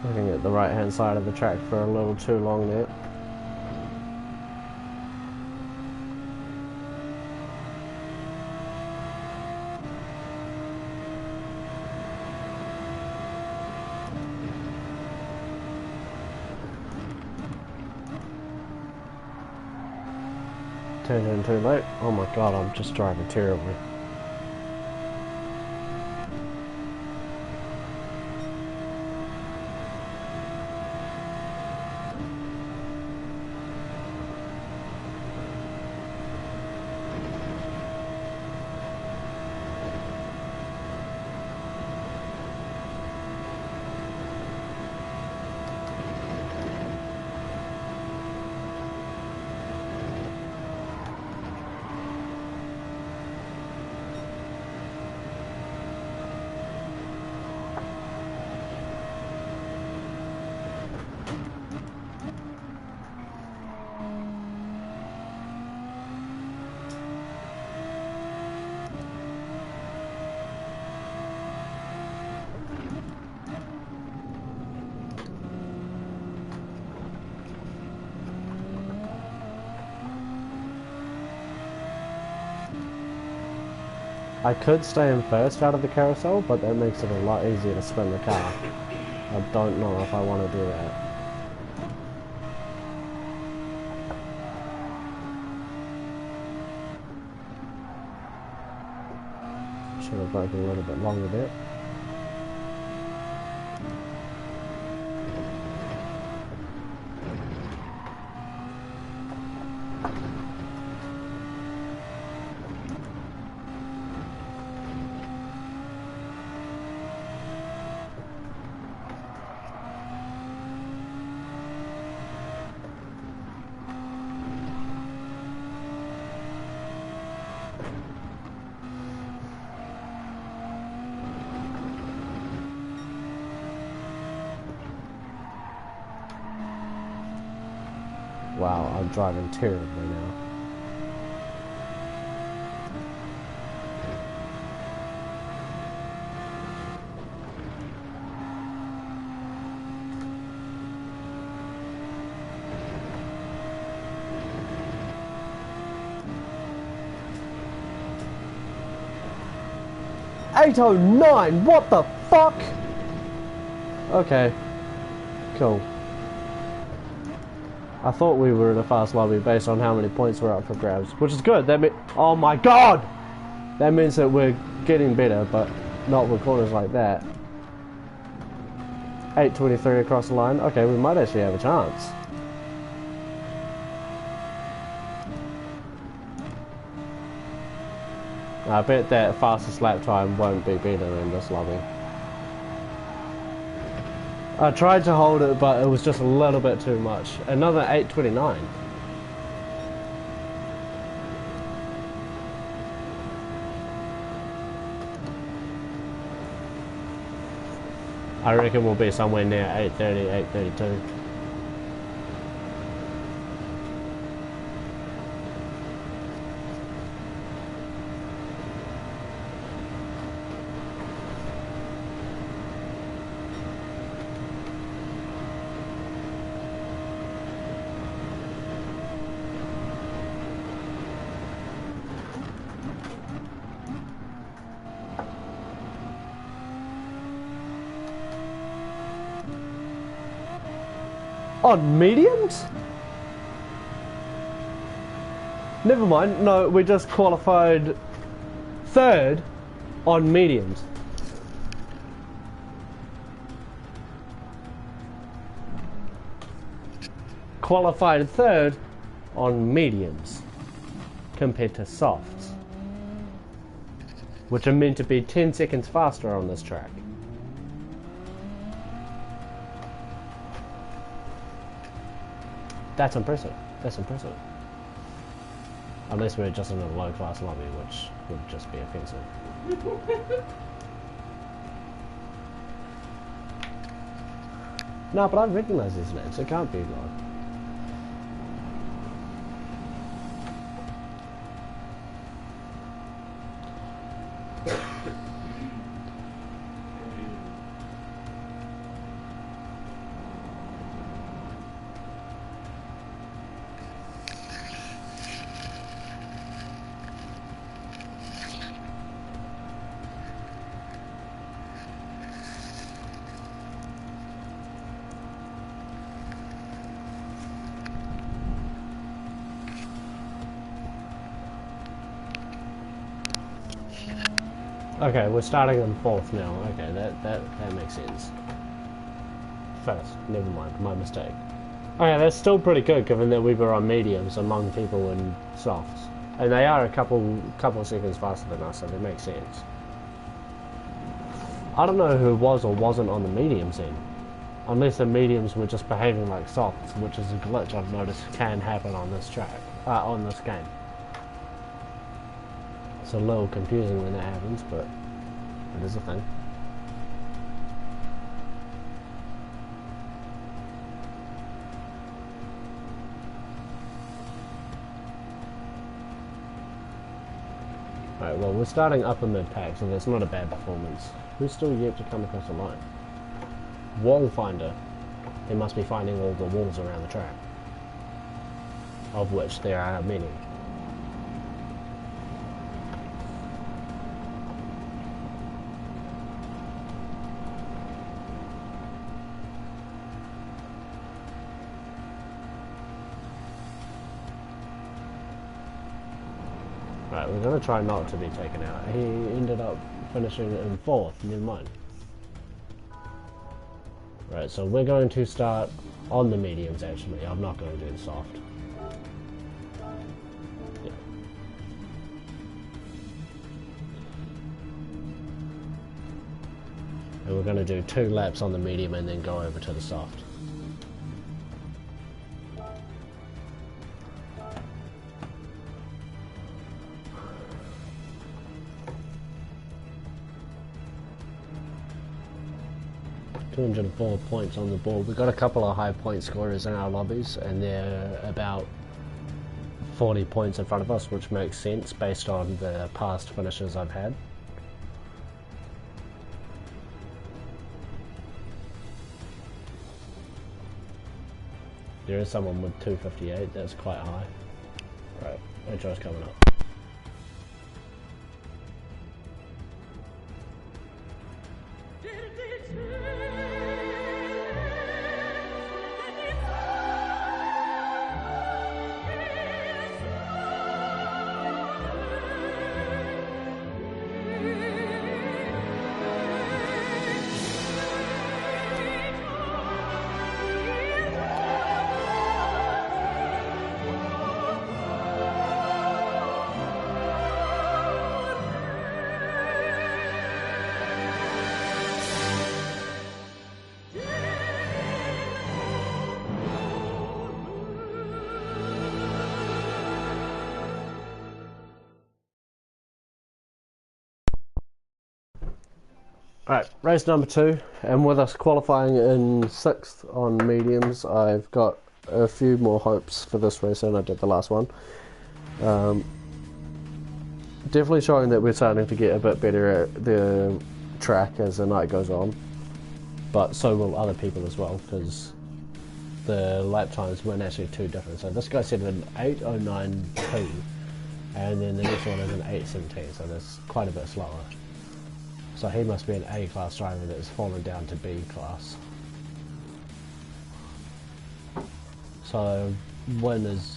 Looking at the right hand side of the track for a little too long there. Turned in too late. Oh my god, I'm just driving terribly. I could stay in first out of the carousel, but that makes it a lot easier to spin the car. I don't know if I want to do that. Should have broken a little bit longer there. Wow, I'm driving terribly now. $809, what the fuck? Okay, cool. I thought we were in a fast lobby based on how many points were up for grabs, which is good. That means, oh my god! That means that we're getting better, but not with corners like that. 823 across the line. Okay, we might actually have a chance. I bet that fastest lap time won't be better in this lobby. I tried to hold it, but it was just a little bit too much. Another 829. I reckon we'll be somewhere near 830, 832. On mediums? Never mind. No, we just qualified third on mediums. Qualified third on mediums compared to softs, which are meant to be 10 seconds faster on this track. That's impressive. That's impressive. Unless we're just in a low class lobby, which would just be offensive. No, but I recognise these names. It can't be low. Okay, we're starting in fourth now. Okay, that makes sense. First, never mind, my mistake. Okay, that's still pretty good given that we were on mediums among people in softs. And they are a couple seconds faster than us, so that makes sense. I don't know who was or wasn't on the mediums then. Unless the mediums were just behaving like softs, which is a glitch I've noticed can happen on this track, on this game. It's a little confusing when that happens, but it is a thing. Alright, well, we're starting upper mid-pack, so that's not a bad performance. Who's still yet to come across the line? Wall finder. They must be finding all the walls around the track, of which there are many. Right, we're going to try not to be taken out. He ended up finishing in fourth, never mind. Right, so we're going to start on the mediums actually. I'm not going to do the soft. Yeah. And we're going to do 2 laps on the medium and then go over to the soft. $204 points on the board. We've got a couple of high point scorers in our lobbies, and they're about 40 points in front of us, which makes sense based on the past finishes I've had. There is someone with 258, that's quite high. Right, intro's coming up. Alright, race number 2, and with us qualifying in 6th on mediums, I've got a few more hopes for this race than I did the last one. Definitely showing that we're starting to get a bit better at the track as the night goes on, but so will other people as well, because the lap times weren't actually too different. So this guy said an 8:09.2, and then the next one is an 8:17, so that's quite a bit slower. So he must be an A class driver that has fallen down to B class. So win is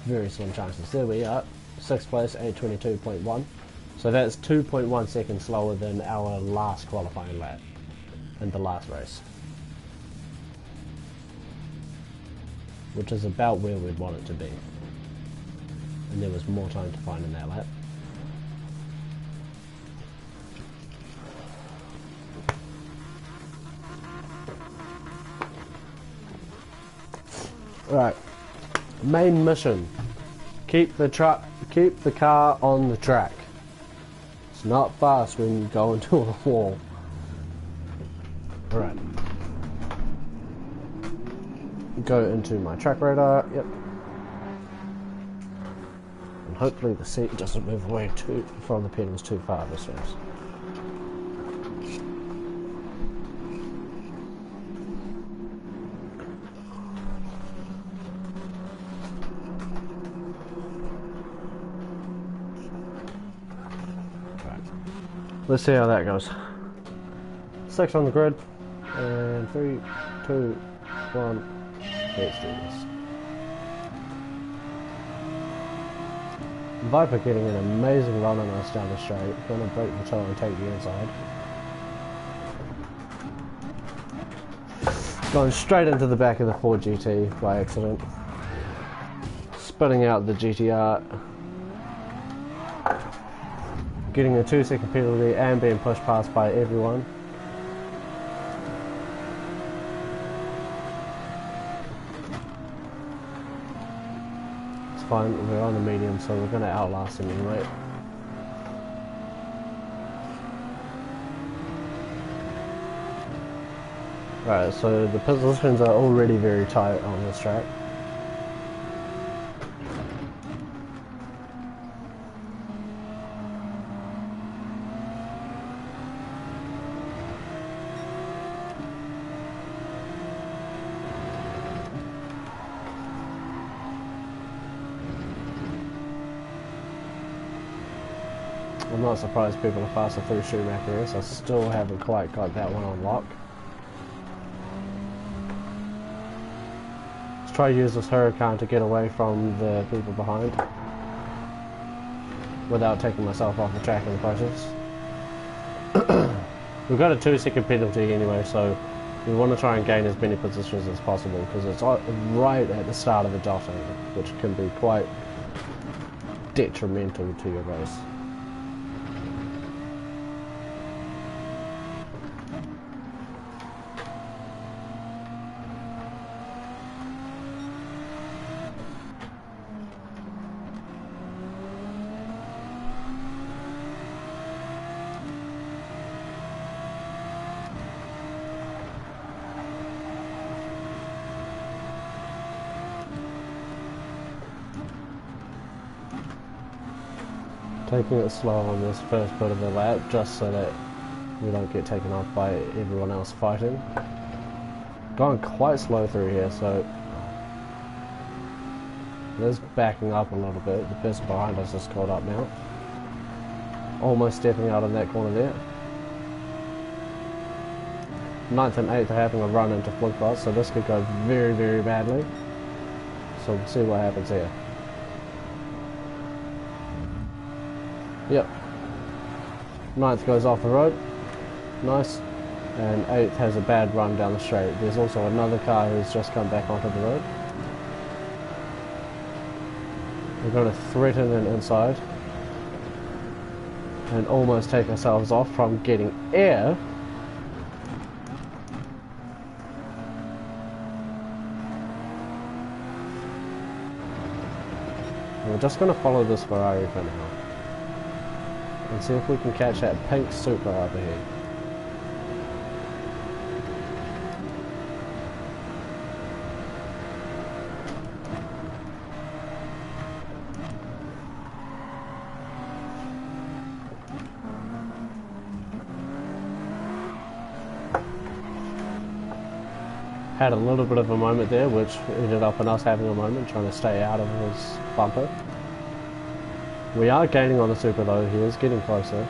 very slim chances. There we are, 6th place, 8:22.1. So that's 2.1 seconds slower than our last qualifying lap in the last race, which is about where we'd want it to be. And there was more time to find in that lap. Right, main mission: keep the car on the track. It's not fast when you go into a wall. Alright. Go into my track radar, yep. And hopefully the seat doesn't move away from the pedals too far this race. Let's see how that goes. 6 on the grid, and 3, 2, 1, let's do this. Viper getting an amazing run on us down the straight. Gonna break the toe and take the inside. Going straight into the back of the Ford GT by accident. Spinning out the GTR. Getting a 2-second penalty and being pushed past by everyone. It's fine, we're on the medium, so we're going to outlast him anyway. Right, so the positions are already very tight on this track. I'm not surprised people are faster through Schumacher is. I still haven't quite got that one on lock. Let's try to use this Huracan to get away from the people behind without taking myself off the track in the process. We've got a 2-second penalty anyway, so we want to try and gain as many positions as possible because it's right at the start of the dotting, which can be quite detrimental to your race. Taking it slow on this first bit of the lap just so that we don't get taken off by everyone else fighting. Going quite slow through here, so there's backing up a little bit. The person behind us is caught up now. Almost stepping out in that corner there. 9th and 8th are having a run into flick bots, so this could go very, very badly. So we'll see what happens here. Yep. 9th goes off the road. Nice. And 8th has a bad run down the straight. There's also another car who's just come back onto the road. We're going to threaten an inside and almost take ourselves off from getting air. We're just going to follow this Ferrari for now and see if we can catch that pink Supra up ahead. Had a little bit of a moment there, which ended up in us having a moment trying to stay out of his bumper. We are gaining on the Supra though, he is getting closer.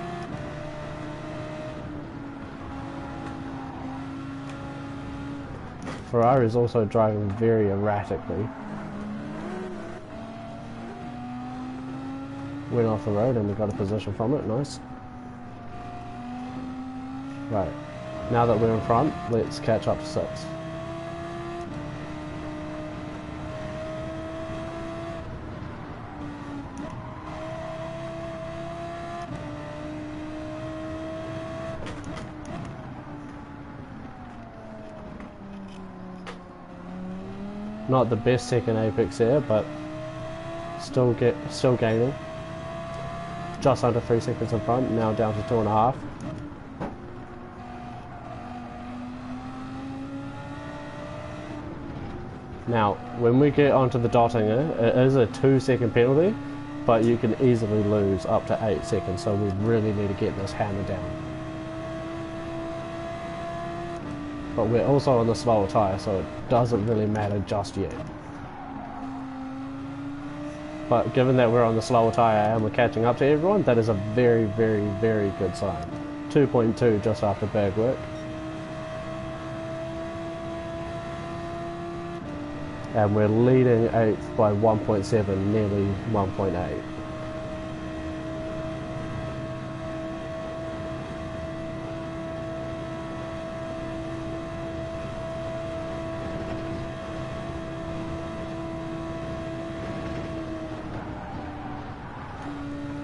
Ferrari is also driving very erratically. went off the road and we got a position from it. Nice. Right, now that we're in front, let's catch up to 6. Not the best second apex there, but still gaining. Just under 3 seconds in front, now down to 2.5. Now, when we get onto the dotting, it is a 2-second penalty, but you can easily lose up to 8 seconds, so we really need to get this hammered down. But we're also on the slower tyre, so it doesn't really matter just yet. But given that we're on the slower tyre and we're catching up to everyone, that is a very, very, very good sign. 2.2 just after bad work. And we're leading 8th by 1.7, nearly 1.8.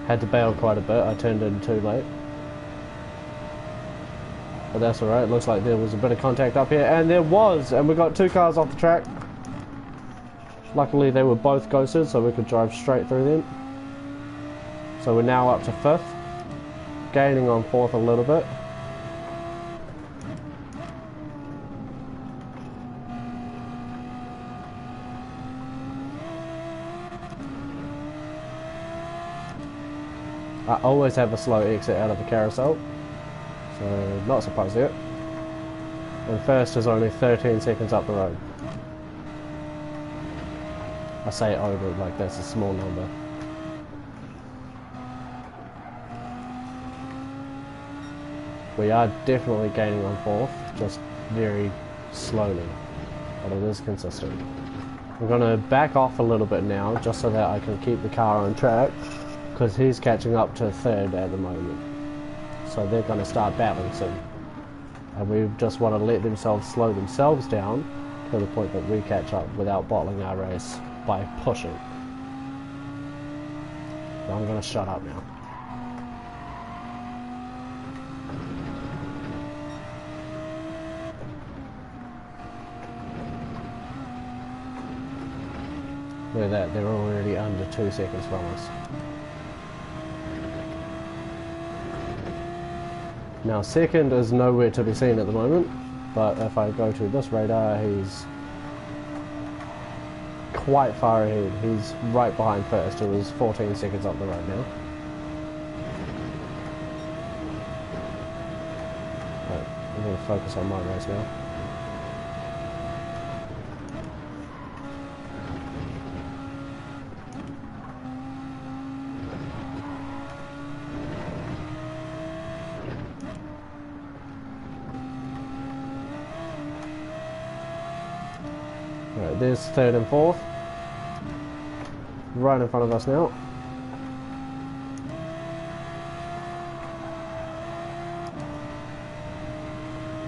Had to bail quite a bit, I turned in too late. But that's alright, looks like there was a bit of contact up here, and there was! And we got 2 cars off the track. Luckily they were both ghosted, so we could drive straight through them. So we're now up to 5th, gaining on 4th a little bit. I always have a slow exit out of the carousel, so not surprised yet. And first is only 13 seconds up the road. I say over like that's a small number. We are definitely gaining on 4th, just very slowly, but it is consistent. I'm going to back off a little bit now, just so that I can keep the car on track, because he's catching up to 3rd at the moment. So they're going to start battling soon. And we just want to let themselves slow themselves down to the point that we catch up without bottling our race by pushing. So I'm going to shut up now. Look at that, they're already under 2 seconds from us. Now 2nd is nowhere to be seen at the moment, but if I go to this radar, he's quite far ahead. He's right behind 1st. It was 14 seconds up the road now. Right, I'm going to focus on my race now. Right, there's 3rd and 4th. Right in front of us now.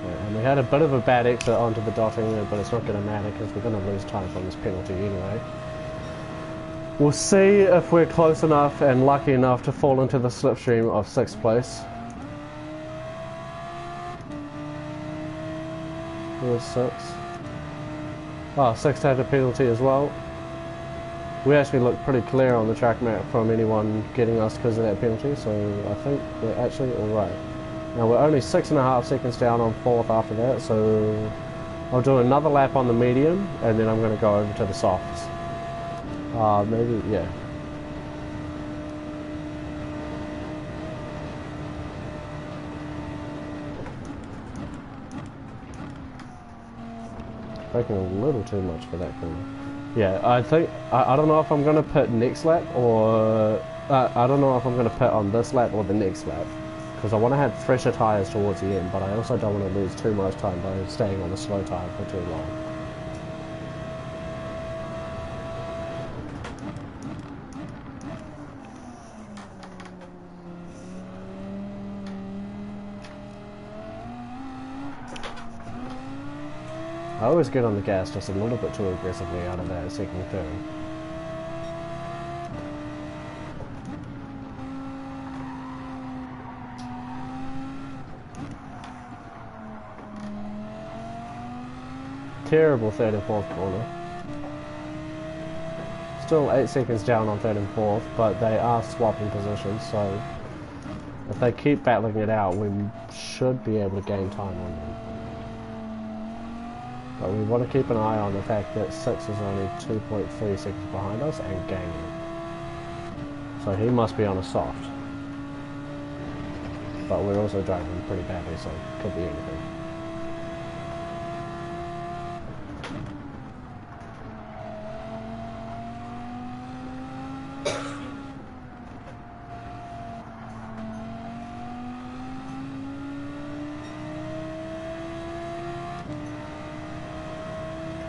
Right, and we had a bit of a bad exit onto the dotting, but it's not going to matter because we're going to lose time from this penalty anyway. We'll see if we're close enough and lucky enough to fall into the slipstream of 6th place. Here's 6. Oh, 6th had a penalty as well. We actually look pretty clear on the track map from anyone getting us because of that penalty, so I think we're actually alright. Now we're only 6.5 seconds down on 4th after that, so I'll do another lap on the medium and then I'm going to go over to the softs. Maybe, yeah. Braking a little too much for that corner. Yeah, I think, I don't know if I'm going to pit next lap or, I don't know if I'm going to pit on this lap or the next lap. Because I want to have fresher tyres towards the end, but I also don't want to lose too much time by staying on the slow tyre for too long. I always get on the gas just a little bit too aggressively out of that second turn. Terrible third and fourth corner. Still 8 seconds down on third and fourth, but they are swapping positions, so if they keep battling it out, we should be able to gain time on them. But we want to keep an eye on the fact that 6 is only 2.3 seconds behind us and gaining. So he must be on a soft. But we're also driving pretty badly, so it could be anything.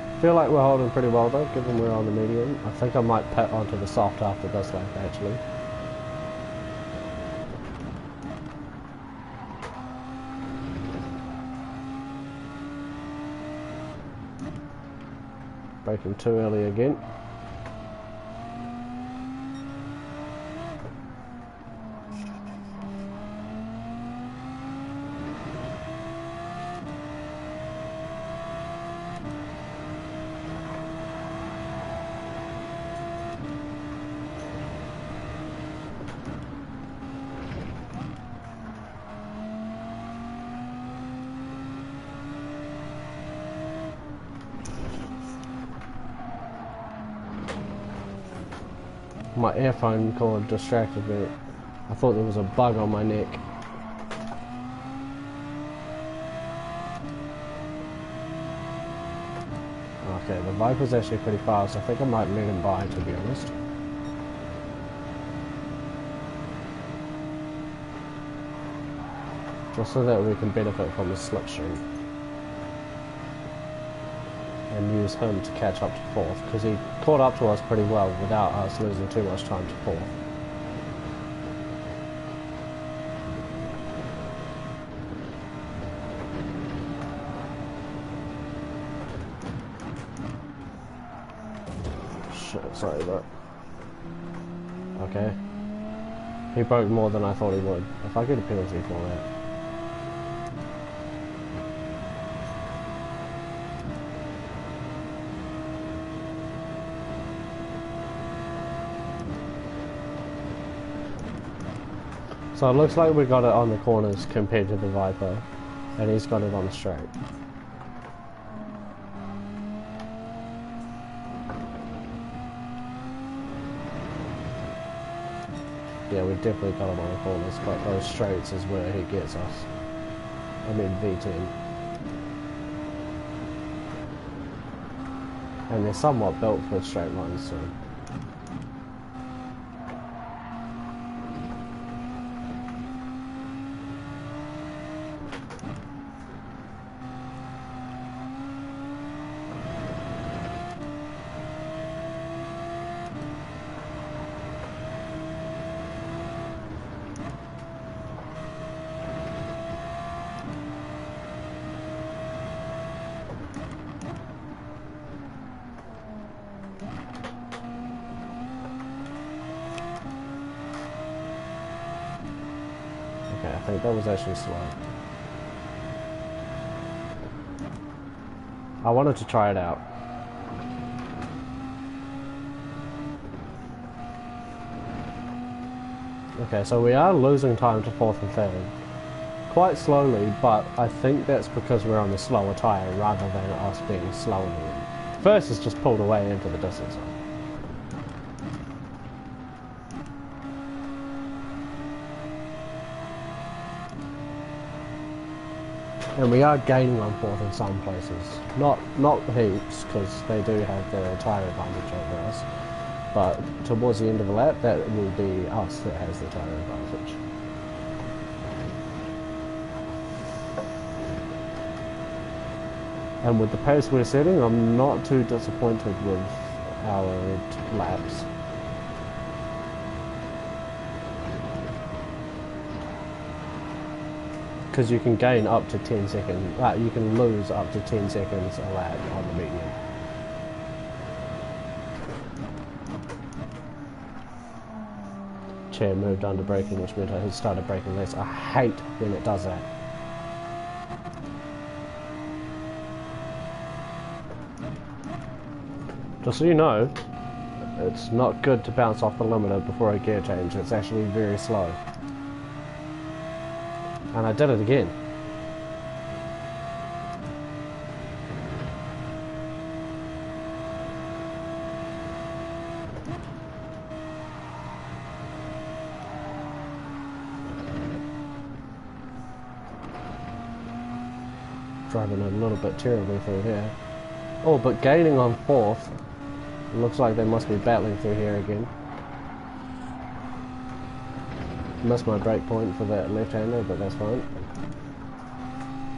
I feel like we're holding pretty well though, given we're on the medium. I think I might pit onto the soft after this lap actually. Braking too early again. My earphone cord distracted me. I thought there was a bug on my neck. Okay, the Viper's actually pretty fast. I think I might let him by, to be honest. Just so that we can benefit from the slipstream. And use him to catch up to fourth, because he caught up to us pretty well without us losing too much time to fourth. Shit, sorry about that. Okay. He broke more than I thought he would. If I get a penalty for that. So it looks like we got it on the corners compared to the Viper, and he's got it on the straight. Yeah, we definitely got him on the corners, but those straights is where he gets us. I mean V10. And they're somewhat built for straight lines, so... I think that was actually slow. I wanted to try it out. Okay, so we are losing time to fourth and third. Quite slowly, but I think that's because we're on the slower tyre rather than us being slower than them. First is just pulled away into the distance zone. And we are gaining on fourth in some places. Not heaps, because they do have the tyre advantage over us. But towards the end of the lap, that will be us that has the tyre advantage. And with the pace we're setting, I'm not too disappointed with our laps. because you can gain up to 10 seconds, you can lose up to 10 seconds a lap on the medium. Chair moved under braking, which meant I started braking less. I hate when it does that. Just so you know, it's not good to bounce off the limiter before a gear change. It's actually very slow. And I did it again. Driving a little bit terribly through here. Oh, but gaining on fourth. Looks like they must be battling through here again. Missed my brake point for that left-hander, but that's fine.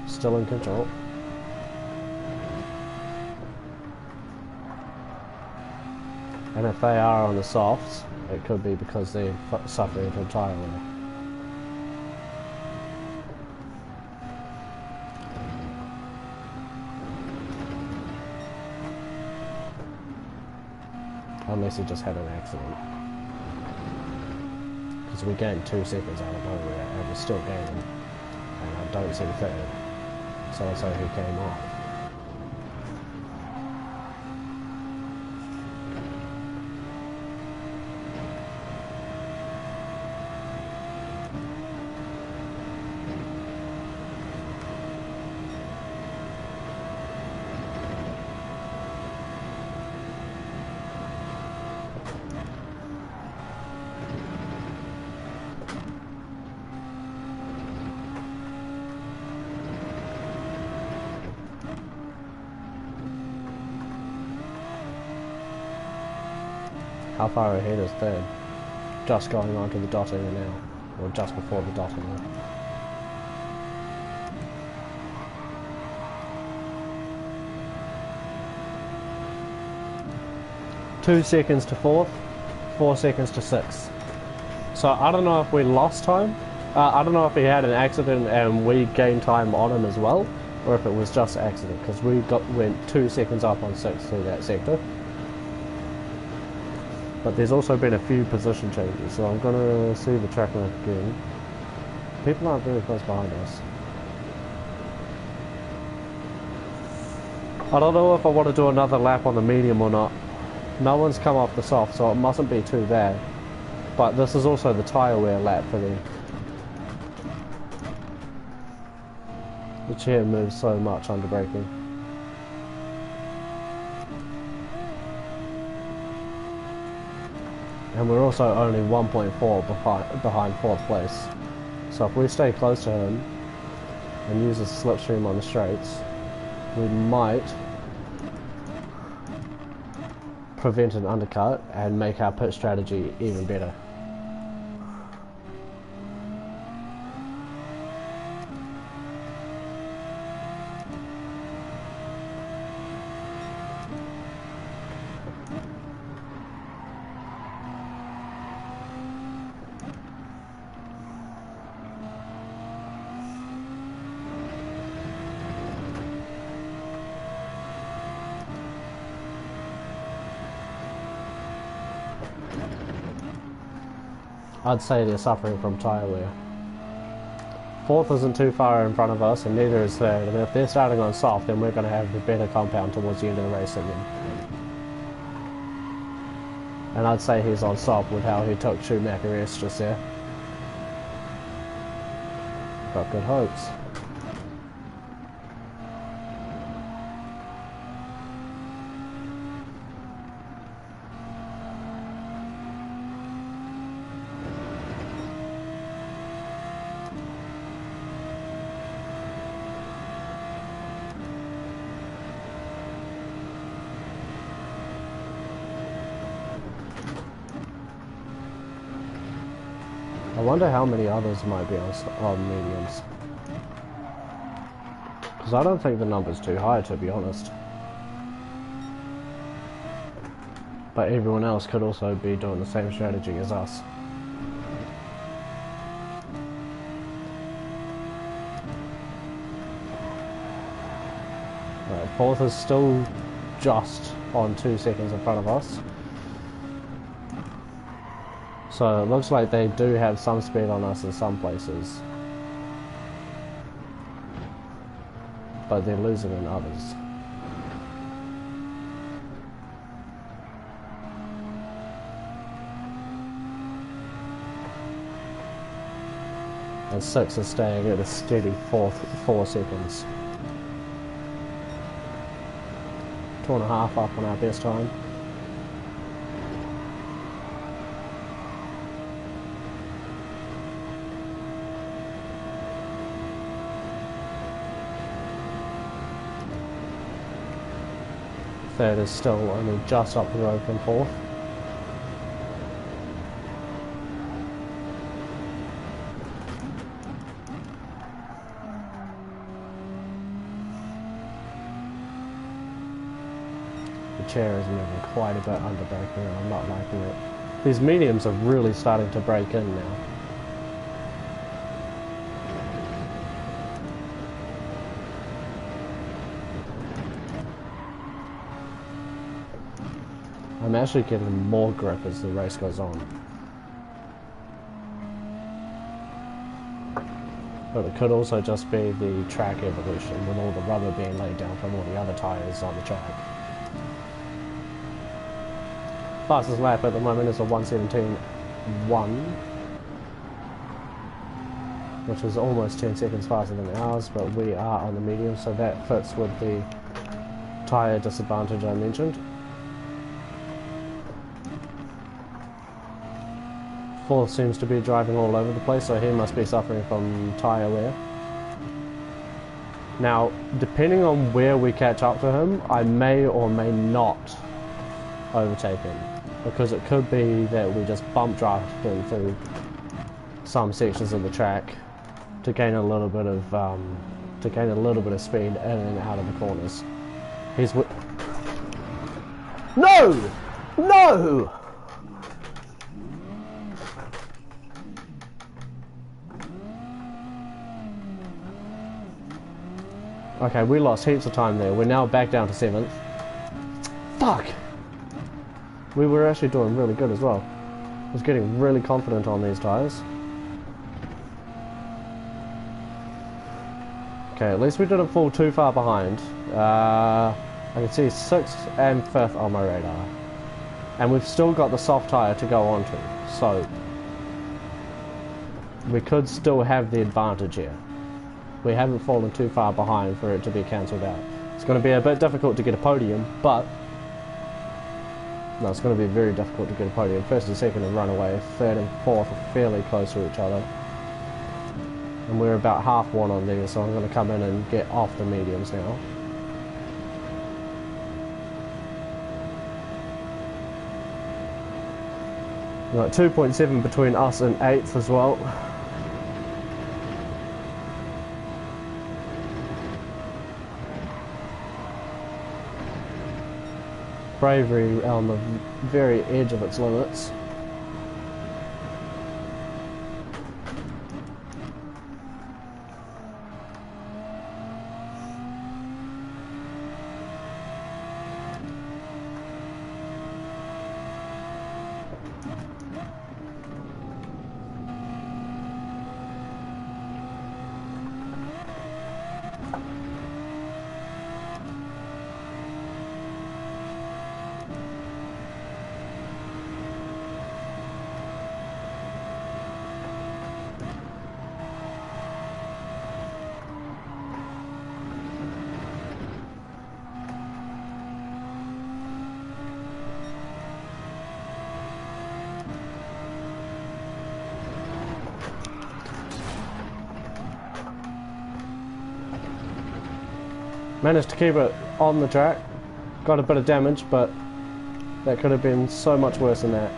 Still in control. And if they are on the softs, it could be because they're suffering from tyre wear. Unless he just had an accident. Because we gained 2 seconds out of nowhere and we're still gaining. And I don't see third. So I say he came off. How far ahead is third? Just going on to the dotting now, or just before the dotting now. Two seconds to fourth, 4 seconds to sixth. So I don't know if we lost time. I don't know if he had an accident and we gained time on him as well, or if it was just an accident, because we went 2 seconds up on sixth through that sector. But there's also been a few position changes, so I'm going to see the track map again. People aren't very close behind us. I don't know if I want to do another lap on the medium or not. No one's come off the soft, so it mustn't be too bad. But this is also the tyre wear lap for them. The chair moves so much under braking. And we're also only 1.4 behind fourth place. So if we stay close to him and use a slipstream on the straights, we might prevent an undercut and make our pit strategy even better. I'd say they're suffering from tyre wear. Fourth isn't too far in front of us, and neither is third. And if they're starting on soft, then we're going to have a better compound towards the end of the race than them. And I'd say he's on soft with how he took Schumacher S just there. Got good hopes. I wonder how many others might be on mediums. Because I don't think the number's too high, to be honest. But everyone else could also be doing the same strategy as us. Fourth is still just on 2 seconds in front of us. So it looks like they do have some speed on us in some places, but they're losing in others. And 6 is staying at a steady 4 seconds. 2.5 up on our best time. Third is still only just up the road from fourth. The chair is moving quite a bit under braking and I'm not liking it. These mediums are really starting to break in now. I'm actually getting more grip as the race goes on. But it could also just be the track evolution with all the rubber being laid down from all the other tyres on the track. Fastest lap at the moment is a 1:17.1, which is almost 10 seconds faster than ours, but we are on the medium, so that fits with the tyre disadvantage I mentioned. Fourth seems to be driving all over the place, so he must be suffering from tyre wear. Now, depending on where we catch up to him, I may or may not overtake him, because it could be that we just bump draft him through some sections of the track to gain a little bit of speed in and out of the corners. No! No! Okay, we lost heaps of time there. We're now back down to 7th. Fuck! We were actually doing really good as well. I was getting really confident on these tyres. Okay, at least we didn't fall too far behind. I can see 6th and 5th on my radar. And we've still got the soft tyre to go on to, so we could still have the advantage here. We haven't fallen too far behind for it to be cancelled out. It's going to be a bit difficult to get a podium, but no, it's going to be very difficult to get a podium. First and second and run away. Third and fourth are fairly close to each other. And we're about half one on these, so I'm going to come in and get off the mediums now. We've got 2.7 between us and 8th as well. Bravery on the very edge of its limits. Managed to keep it on the track. Got a bit of damage, but that could have been so much worse than that.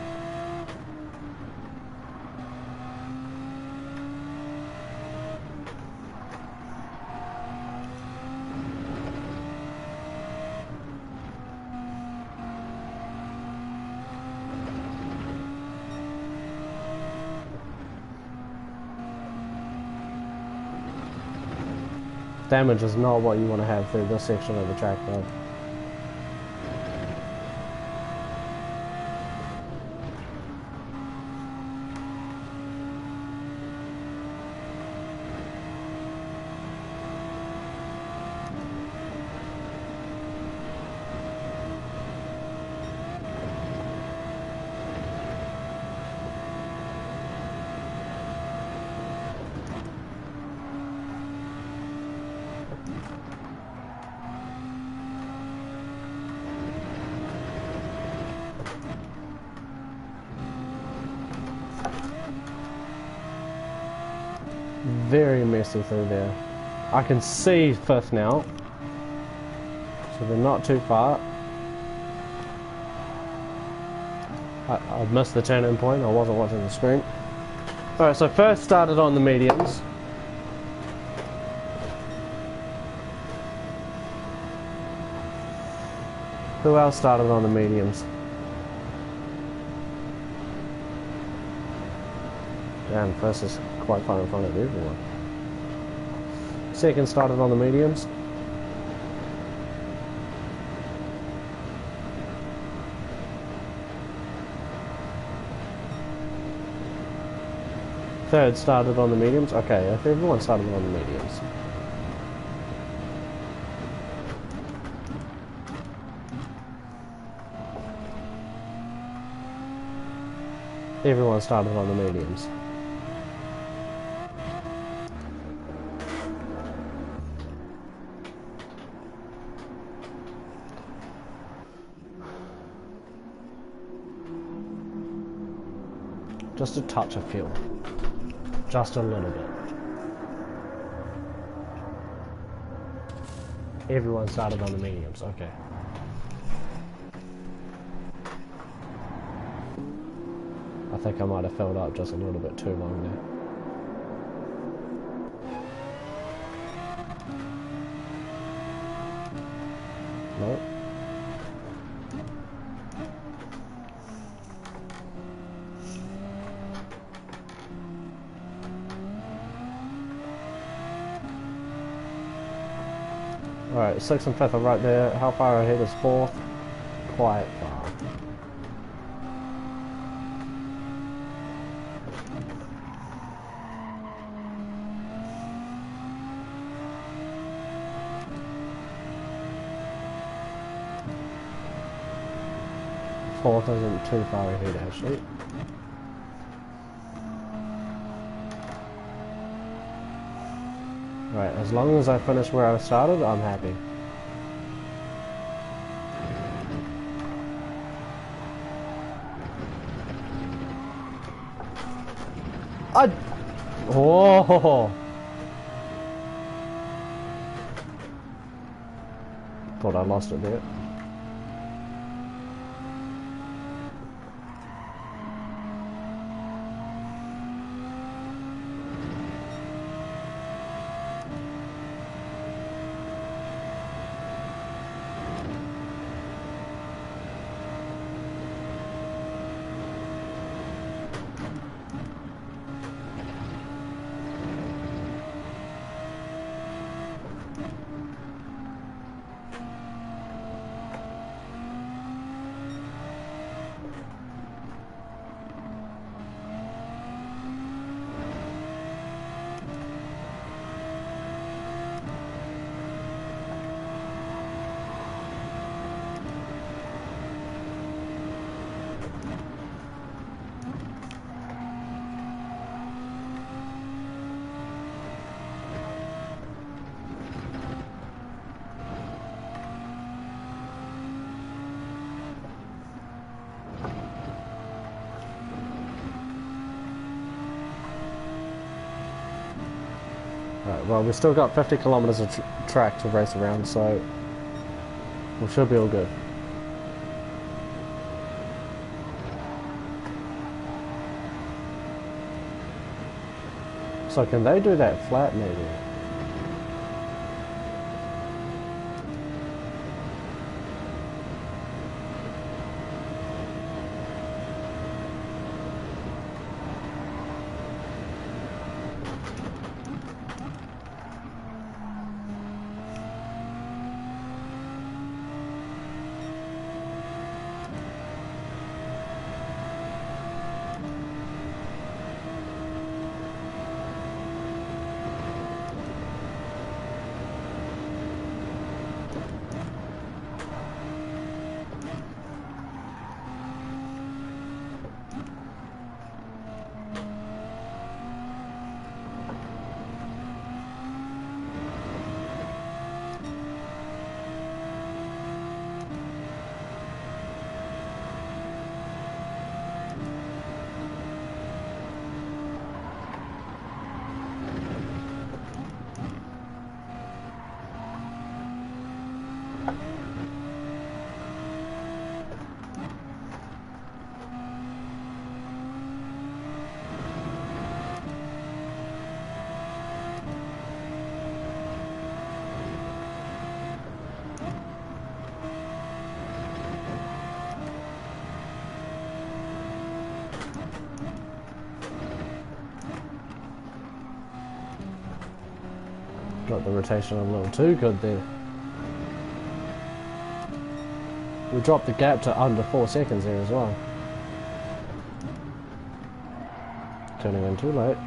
Damage is not what you want to have through this section of the track, though. Very messy through there. I can see fifth now, so they're not too far. I missed the turn-in point, I wasn't watching the screen. Alright, so first started on the mediums. Who else started on the mediums? Damn, first is quite far in front of everyone. Second started on the mediums. Third started on the mediums. Okay, if everyone started on the mediums. Everyone started on the mediums. Just a touch of fuel. Just a little bit. Everyone started on the mediums, okay. I think I might have filled up just a little bit too long there. Nope. Alright, 6th and 5th are right there. How far ahead is 4th? Quite far. Fourth isn't too far ahead actually. Right, as long as I finish where I started, I'm happy. Oh! Thought I lost it there. Right, well, we've still got 50 kilometers of track to race around, so we should be all good. So can they do that flat maybe? Got the rotation a little too good there. We dropped the gap to under 4 seconds there as well. Turning in too late.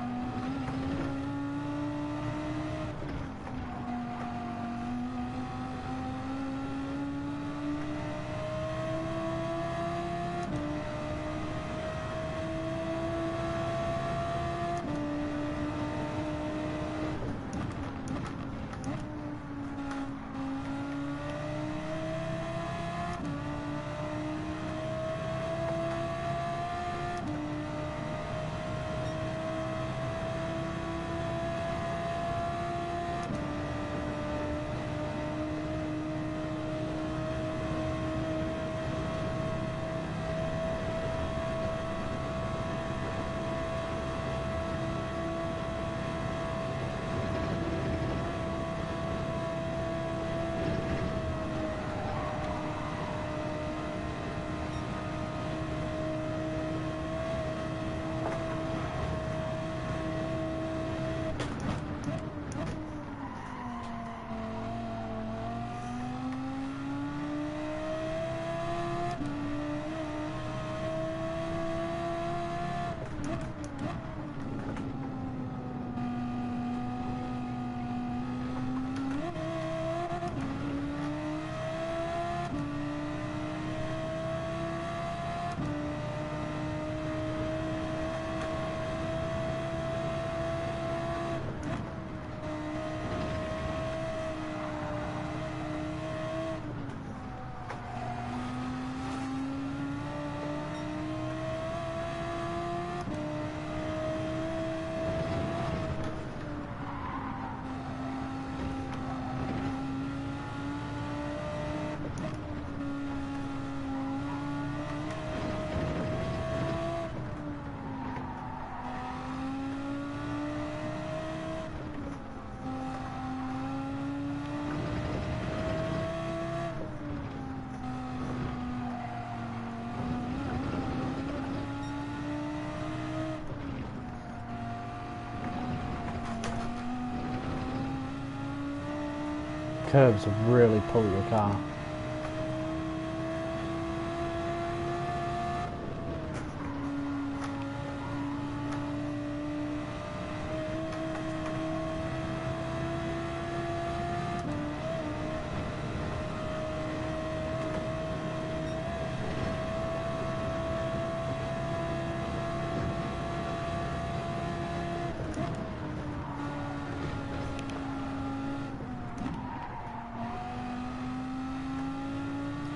Curbs really pull your car.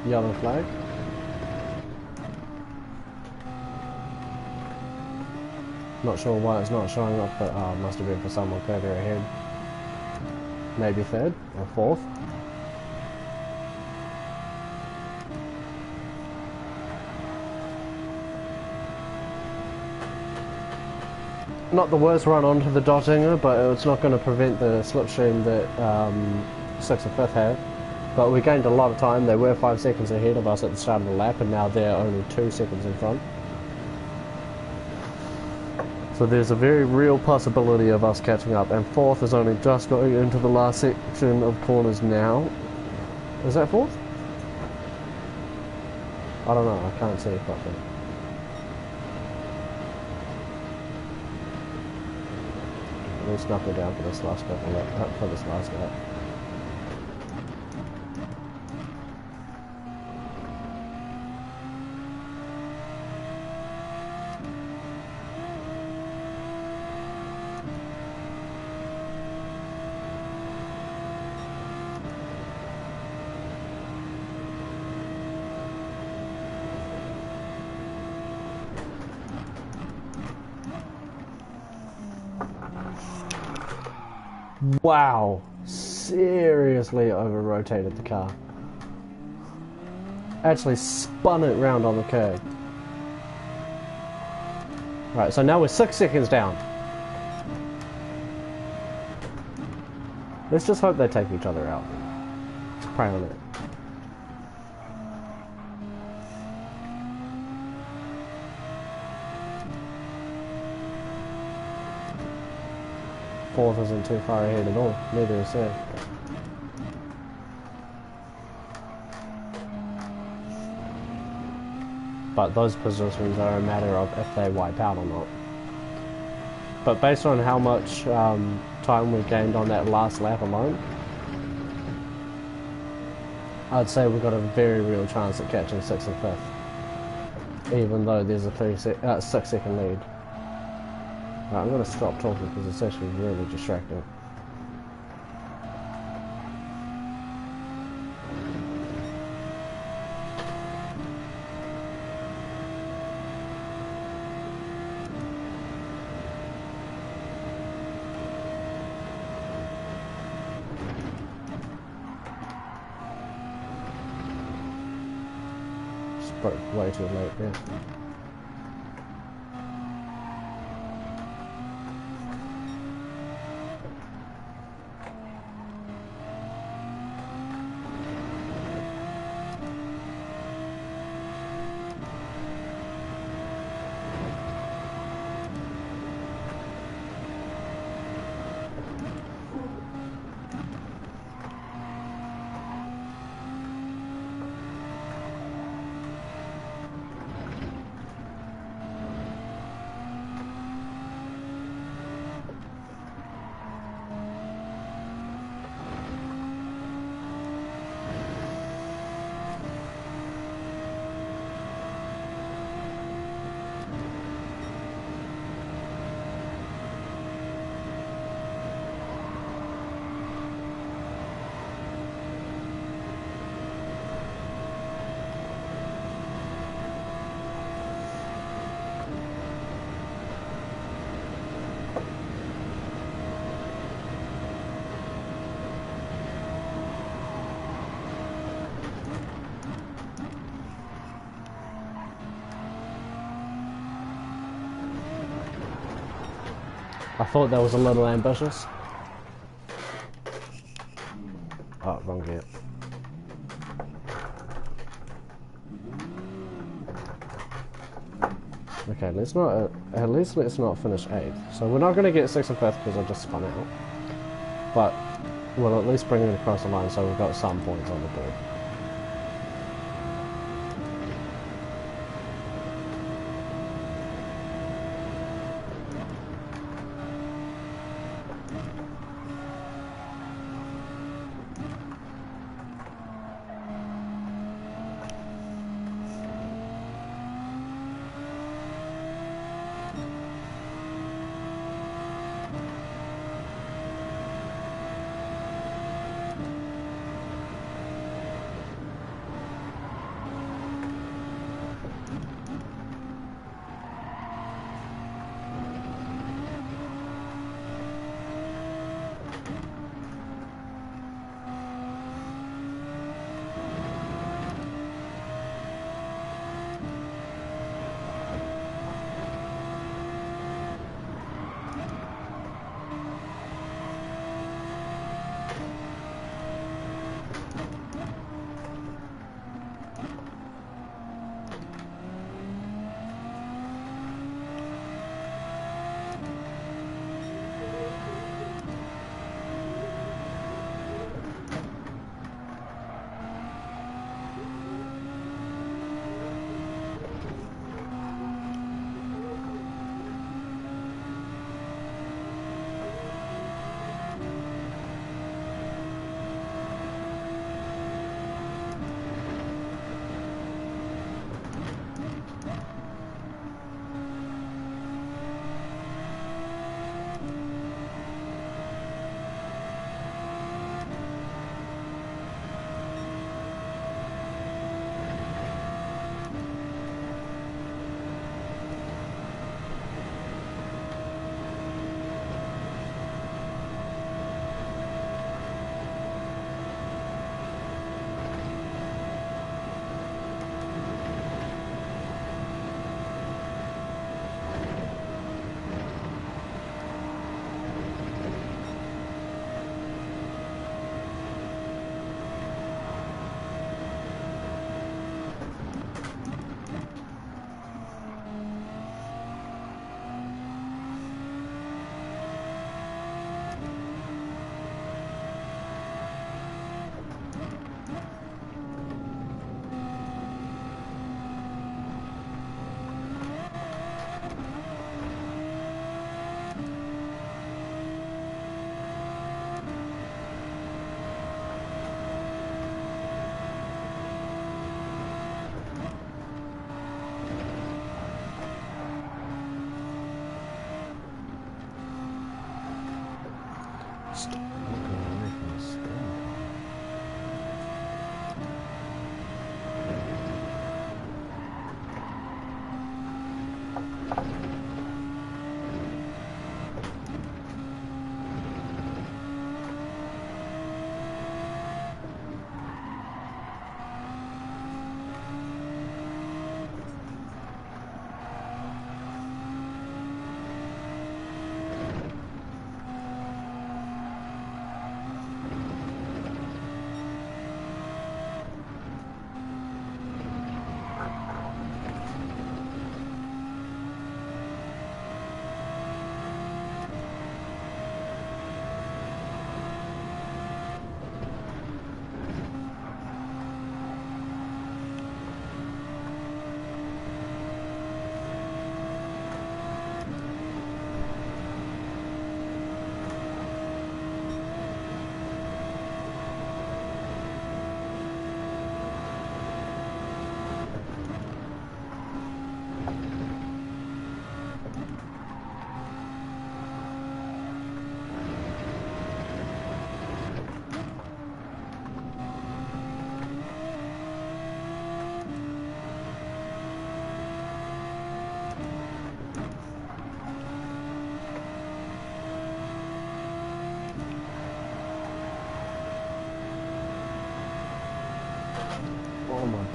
Yellow flag. Not sure why it's not showing up, but must have been for someone further ahead. Maybe third or fourth. Not the worst run onto the Dottinger, but it's not going to prevent the slipstream that 6th and 5th have. But we gained a lot of time. They were 5 seconds ahead of us at the start of the lap, and now they're only 2 seconds in front. So there's a very real possibility of us catching up, and 4th is only just going into the last section of corners now. Is that 4th? I don't know, I can't see it properly. Let's knuckle down for this last couple lap, for this last lap. Wow, seriously over-rotated the car. Actually spun it round on the curb. Right, so now we're 6 seconds down. Let's just hope they take each other out. Let's pray on it. fourth isn't too far ahead at all. Neither is third. But those positions are a matter of if they wipe out or not. But based on how much time we gained on that last lap alone, I'd say we've got a very real chance at catching 6th and 5th, even though there's a 6-second lead. Right, I'm going to stop talking because it's actually really distracting. Spoke way too late there. I thought that was a little ambitious. Oh, wrong gear. Okay, let's not. At least let's not finish 8th. So we're not going to get 6th and 5th because I just spun out. But we'll at least bring it across the line so we've got some points on the board.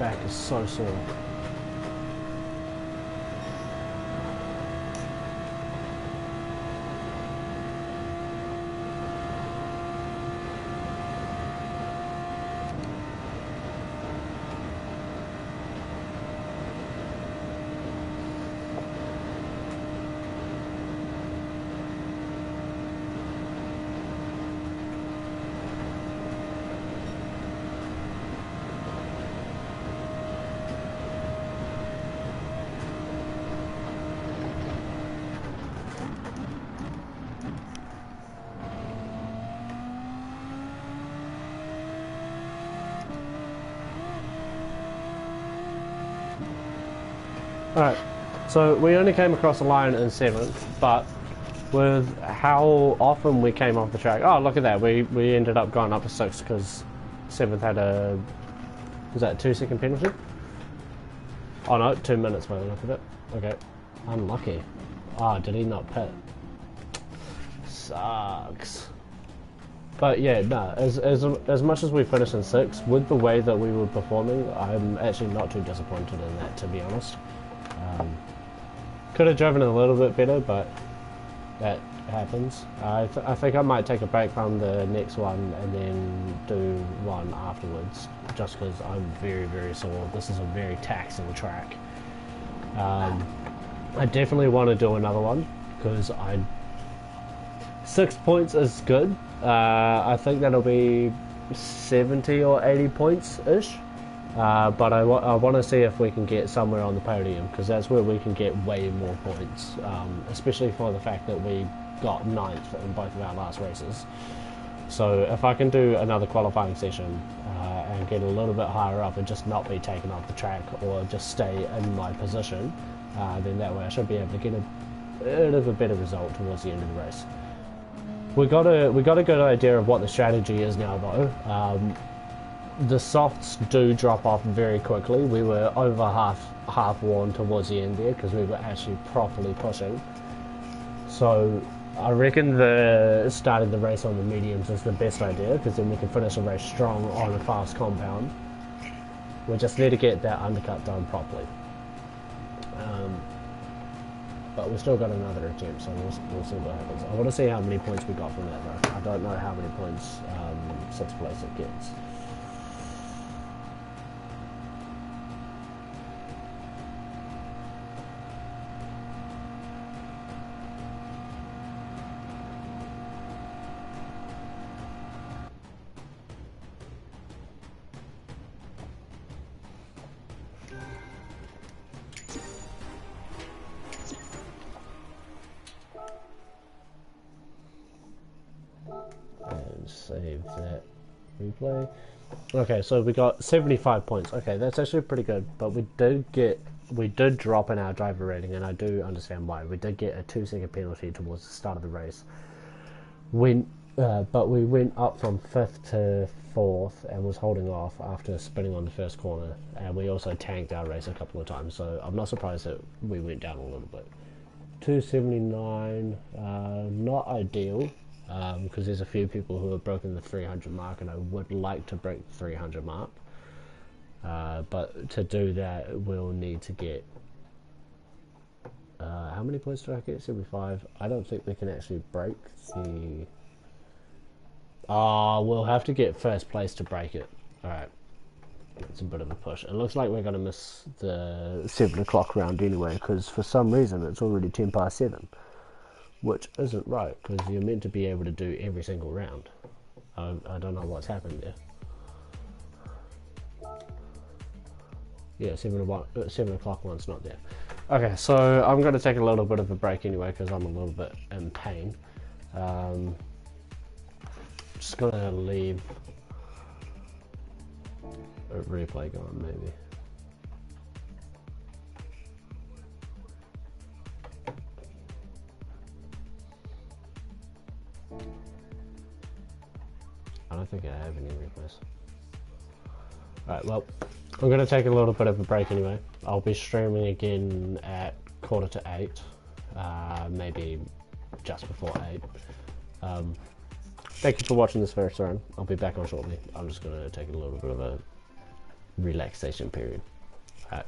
back is so sore. Alright, so we only came across the line in 7th, but with how often we came off the track, oh look at that, we ended up going up to 6 because 7th had a, was that a 2-second penalty? Oh no, 2 minutes by the look of it. Okay, unlucky. Ah, did he not pit? Sucks. But yeah, no, as much as we finished in 6th, with the way that we were performing, I'm actually not too disappointed in that, to be honest. Could have driven a little bit better, but that happens. I think I might take a break from the next one and then do one afterwards, just because I'm very, very sore. This is a very taxing track. I definitely want to do another one, because 6 points is good. I think that'll be 70 or 80 points-ish. But I want to see if we can get somewhere on the podium, because that's where we can get way more points, especially for the fact that we got 9th in both of our last races. So if I can do another qualifying session and get a little bit higher up and just not be taken off the track or just stay in my position, then that way I should be able to get a bit of a better result towards the end of the race. We got a good idea of what the strategy is now though. The softs do drop off very quickly. We were over half worn towards the end there because we were actually properly pushing. So I reckon starting the race on the mediums is the best idea, because then we can finish the race strong on a fast compound. We just need to get that undercut done properly. But we've still got another attempt, so we'll see what happens. I want to see how many points we got from that though. I don't know how many points 6th place it gets. And save that replay. Okay, so we got 75 points. Okay, that's actually pretty good, but we did drop in our driver rating, and I do understand why. We did get a 2-second penalty towards the start of the race. But we went up from 5th to 4th and was holding off after spinning on the first corner, and we also tanked our race a couple of times, so I'm not surprised that we went down a little bit. 279, not ideal. Because there's a few people who have broken the 300 mark, and I would like to break the 300 mark. But to do that, we'll need to get... how many points do I get? 75. I don't think we can actually break the... we'll have to get 1st place to break it. Alright. It's a bit of a push. It looks like we're going to miss the 7 o'clock round anyway, because for some reason it's already 10 past 7. Which isn't right, because you're meant to be able to do every single round. I don't know what's happened there. Yeah, 7 o'clock one's not there. Okay, so I'm going to take a little bit of a break anyway, because I'm a little bit in pain. Just going to leave a replay going, maybe. I don't think I have any replays. Alright, well, I'm going to take a little bit of a break anyway. I'll be streaming again at 7:45, maybe just before 8. Thank you for watching this first run. I'll be back on shortly. I'm just going to take a little bit of a relaxation period. Right.